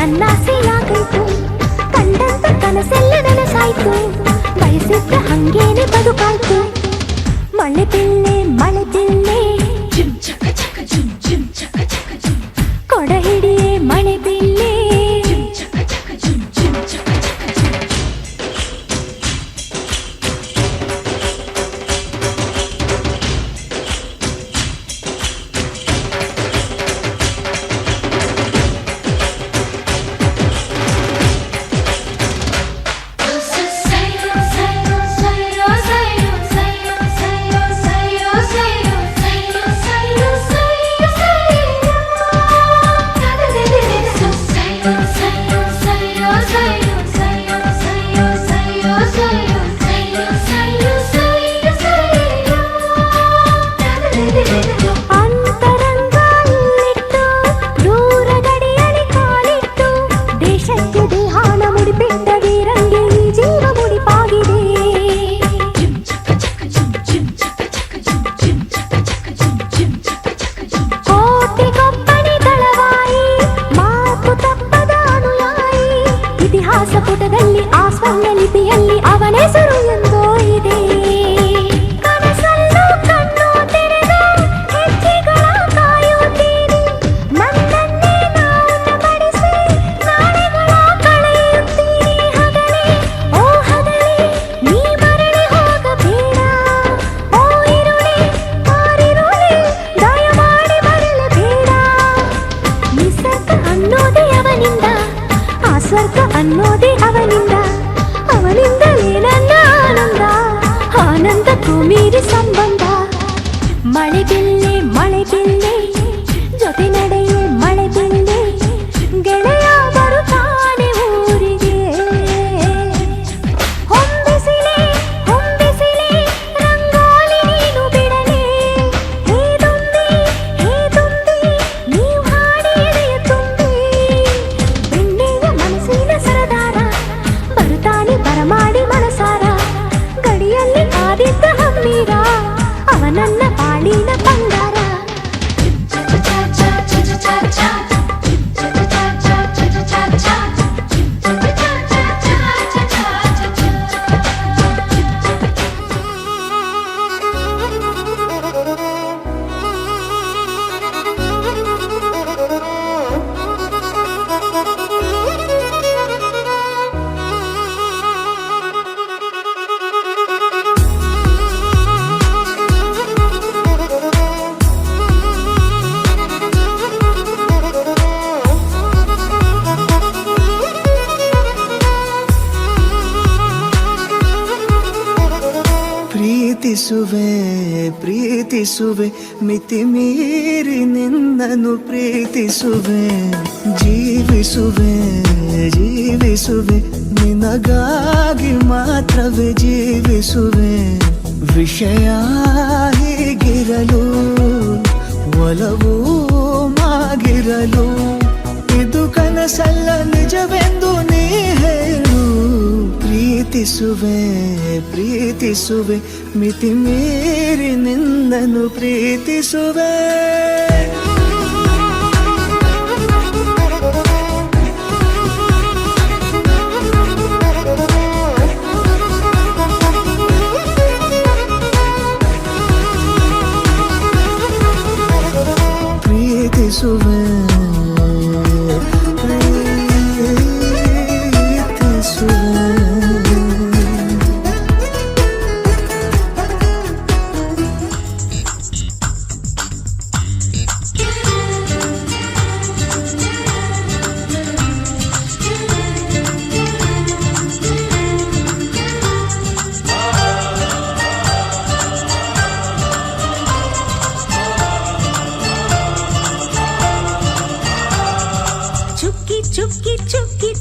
ನನ್ನಾಸೆಯಾಗೈತು ಕಂಡಂತ ಕನಸೆಲ್ಲ ನನಸಾಯ್ತು ಬಯಸಿದ್ದ ಹಂಗೇನೆ ಬದುಕಾಯ್ತು ಮಳೆ ಬಿಲ್ಲೆ ಕೊಡ ಹಿಡಿಯೇ ಮಳೆ ಬಿಲ್ಲೆ ಇತಿಹಾಸ ಪುಟದಲ್ಲಿ ಆ ಸ್ವರ್ಣ ಲಿಪಿಯಲ್ಲಿ ಅವನ ಹೆಸರು ಎಂದೋ ಇದೆ ಕನಸಲ್ಲೂ ಕಣ್ಣು ತೆರೆದ ಹೆಜ್ಜೆಗಳ ಕಾಯುತ್ತೀರಿ ನನ್ನನ್ನೇ ನಾವುನಪಡಿಸಿ ನಾಳೆಗಳ ಕಳೆಯುತ್ತೀರಿ ಹಗಲೇ ಓ ಹಗಲೇ ನೀ ಮರಳಿ ಹೋಗಬೇಡ ಓ ಇರುಳೆ ಮಾರಿರುಳೆ ದಯಮಾಡಿ ಬರಲೇಬೇಡ ನಿಸರ್ಗ ಅನ್ನೋದೇ ಅವನಿಂದ ಆ ಸ್ವರ್ಗ ಅನ್ನೋದೇ ಅವನಿಂದಲೇ ನನ್ನ ಆನಂದ ಆನಂದಕ್ಕೂ ಮೀರಿ ಸಂಬಂಧ ಮಳೆ ಬಿಲ್ಲೆ ಜೊತೆ ನಡೆಯೇ ಮಳೆ ಬಿಲ್ಲೆ ಗೆಳೆಯ ಬರುತ್ತಾನೆ ಊರಿಗೆ ಹೊಂಬಿಸಿಲೆ ರಂಗೋಲಿ ನೀನು ಬಿಡಲೇ ಹೇ ತುಂಬಿ ನೀವು ಹಾಡಿ ಎದೆಯ ತುಂಬಿ ಬೆಣ್ಣೆಯ ಮನಸ್ಸಿನ ಸರದಾರ ಬರುತ್ತಾನೆ ಬರಮಾಡಿ ಮನಸಾರ ಗಡಿಯಲ್ಲಿ ಕಾದಿದ್ದ ಹಮ್ಮೀರ ಅವನನ್ನ ಬಾಳಿನ ಬಂಗಾರ ಪ್ರೀತಿಸುವೆ ಮಿತಿ ಮೀರಿ ನಿನ್ನನ್ನು ಪ್ರೀತಿಸುವೆ ಜೀವಿಸುವೆ ನಿನಗಾಗಿ ಮಾತ್ರವೇ ಜೀವಿಸುವೆ ವಿಷಯ ಹೀಗಿರಲು ಒಲವು ಮಾಗಿರಲು ಇದು ಕನಸಲ್ಲ ನಿಜವೆಂದು ನೀ ಹೇಳು ಪ್ರೀತಿಸುವೆ ಮಿತಿ ಮೀರಿ ನಿನ್ನನ್ನು ಪ್ರೀತಿಸುವೆ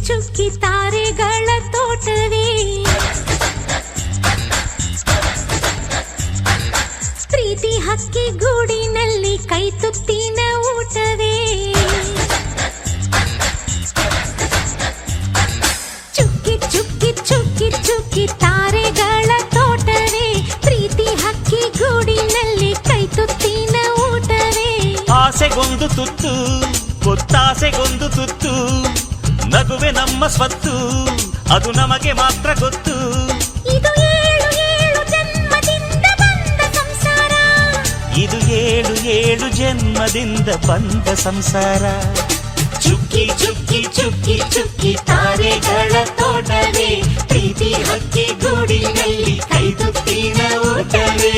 ಚುಕ್ಕಿ ತಾರೆಗಳ ತೋಟವೇ ಪ್ರೀತಿ ಹಕ್ಕಿ ಗೂಡಿನಲ್ಲಿ ಕೈ ತುತ್ತಿನ ಊಟವೇ ಚುಕ್ಕಿ ತಾರೆಗಳ ತೋಟವೇ ಪ್ರೀತಿ ಹಕ್ಕಿ ಗೂಡಿನಲ್ಲಿ ಕೈ ತುತ್ತಿನ ಊಟವೇ ಆಸೆಗೊಂದು ತುತ್ತು ಒತ್ತಾಸೆಗೊಂದು ತುತ್ತು ನಗುವೆ ನಮ್ಮ ಸ್ವತ್ತು, ಅದು ನಮಗೆ ಮಾತ್ರ ಗೊತ್ತು. ಇದು ಏಳು ಏಳು ಜನ್ಮದಿಂದ ಬಂದ ಸಂಸಾರ, ಇದು ಏಳು ಏಳು ಜನ್ಮದಿಂದ ಬಂದ ಸಂಸಾರ. ಚುಕ್ಕಿ ಚುಕ್ಕಿ ಚುಕ್ಕಿ ಚುಕ್ಕಿ ತಾರೆಗಳ ತೋಟವೇ, ಪ್ರೀತಿ ಹಕ್ಕಿ ಗೂಡಿನಲ್ಲಿ ಕೈತುತ್ತಿನ ಊಟವೇ.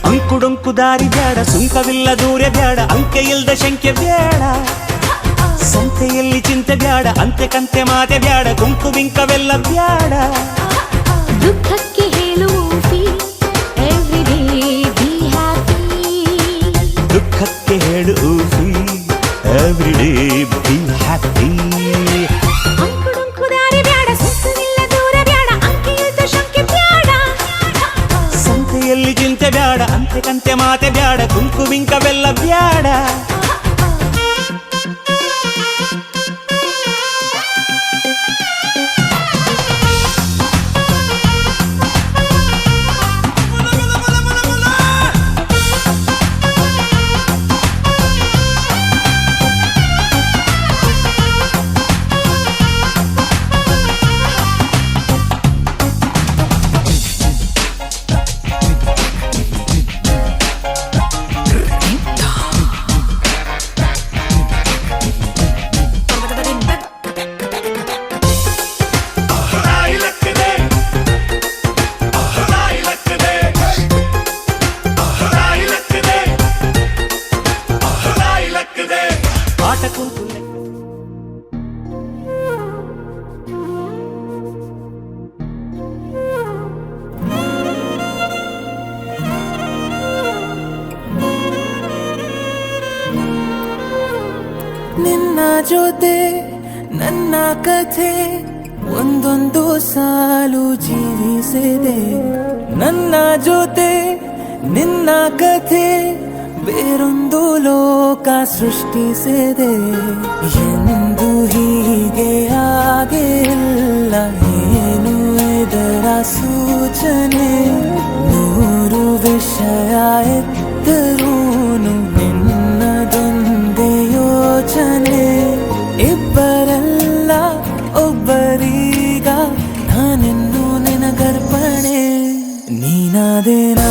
ಅಂಕುಡೊಂಕು ದಾರಿ ಬ್ಯಾಡ, ಸುಂಕವಿಲ್ಲ ದೂರ ಬ್ಯಾಡ, ಅಂಕೆ ಇಲ್ದ ಶಂಕೆ ಬ್ಯಾಡ. ಸಂತೆಯಲ್ಲಿ ಚಿಂತೆ ಬ್ಯಾಡ, ಅಂತೆ ಕಂತೆ ಮಾತೆ ಬ್ಯಾಡ, ಕುಂಕು ಬಿಂಕವೆಲ್ಲ ಬ್ಯಾಡ. ದುಃಖಕ್ಕೆ ಹೇಳುವಿ ಎವ್ರಿ ಡೇ ಬಿ ಹ್ಯಾಪಿ. ದುಃಖಕ್ಕೆ ಹೇಳು ಎವ್ರಿ ಡೇ ಬಿ ಹ್ಯಾಪಿ. ಅಂಕುಡೊಂಕು ದಾರಿ ಬ್ಯಾಡ, ಸುಂಕವಿಲ್ಲ ದೂರ ಬ್ಯಾಡ, ಅಂಕೆ ಇಲ್ದ ಶಂಕೆ ಬ್ಯಾಡ. ಸಂತೆಯಲ್ಲಿ ಚಿಂತೆ ಬ್ಯಾಡ, ಅಂತೆ ಕಂತೆ ಮಾತೆ ಬ್ಯಾಡ, ಕುಂಕು ಬಿಂಕವೆಲ್ಲ ಬ್ಯಾಡ. ಆಟ ಕುಂತು ನಿನ್ನ ಜೊತೆ ನನ್ನ ಕಥೆ ಒಂದೊಂದು ಸಾಲು ಜೀವಿಸಿದೆ. ನನ್ನ ಜೊತೆ ನಿನ್ನ ಕಥೆ ಬೇರೊಂದು ಲೋಕ ಸೃಷ್ಟಿಸಿದೆ. ಎಂದು ಹೀಗೆ ಆಗಿಲ್ಲ, ಏನು ಇದರ ಸೂಚನೆ. ನೂರು ವಿಷಯ ಎತ್ತರೂನು ನಿನ್ನದೊಂದೇ ಯೋಚನೆ. ಇಬ್ಬರಲ್ಲ ಒಬ್ಬರೀಗ ನಾನೆನ್ನು ನಿನಗರ್ಪಣೆ. ನೀನಾದೇನಾ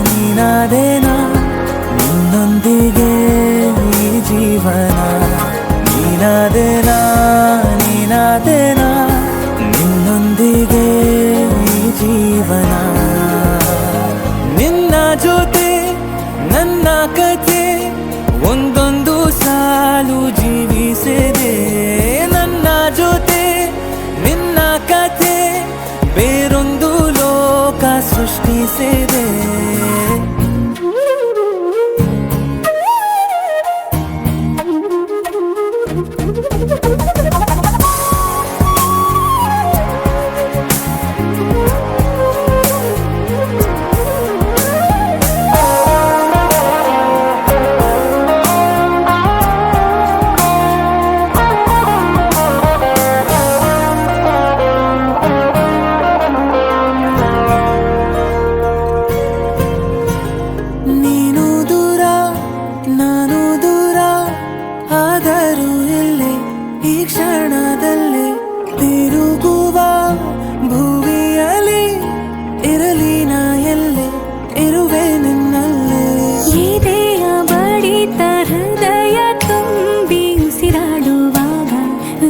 ನೀನಾದೇನಾ ನಿನ್ನೊಂದಿಗೆ ಈ ಜೀವನ. ನೀನಾದೇನಾ ನೀನಾದೇನಾ ನಿನ್ನೊಂದಿಗೆ ಈ ಜೀವನ. ನಿನ್ನ ಜೊತೆ ನನ್ನ ಕಥೆ ಒಂದೊಂದು ಸಾಲು ಜೀವಿಸಿದೆ. ನನ್ನ ಜೊತೆ ನಿನ್ನ ಕಥೆ ಬೇರೊಂದು ಲೋಕ ಸೃಷ್ಟಿಸಿದೆ.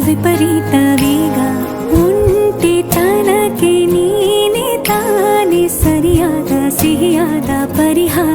ವಿಪರೀತ ವೇಗ ಒಂಟಿತನಕ್ಕೆ ನೀನೆ ತಾನೆ ಸರಿಯಾದ ಸಿಹಿಯಾದ ಪರಿಹಾರ.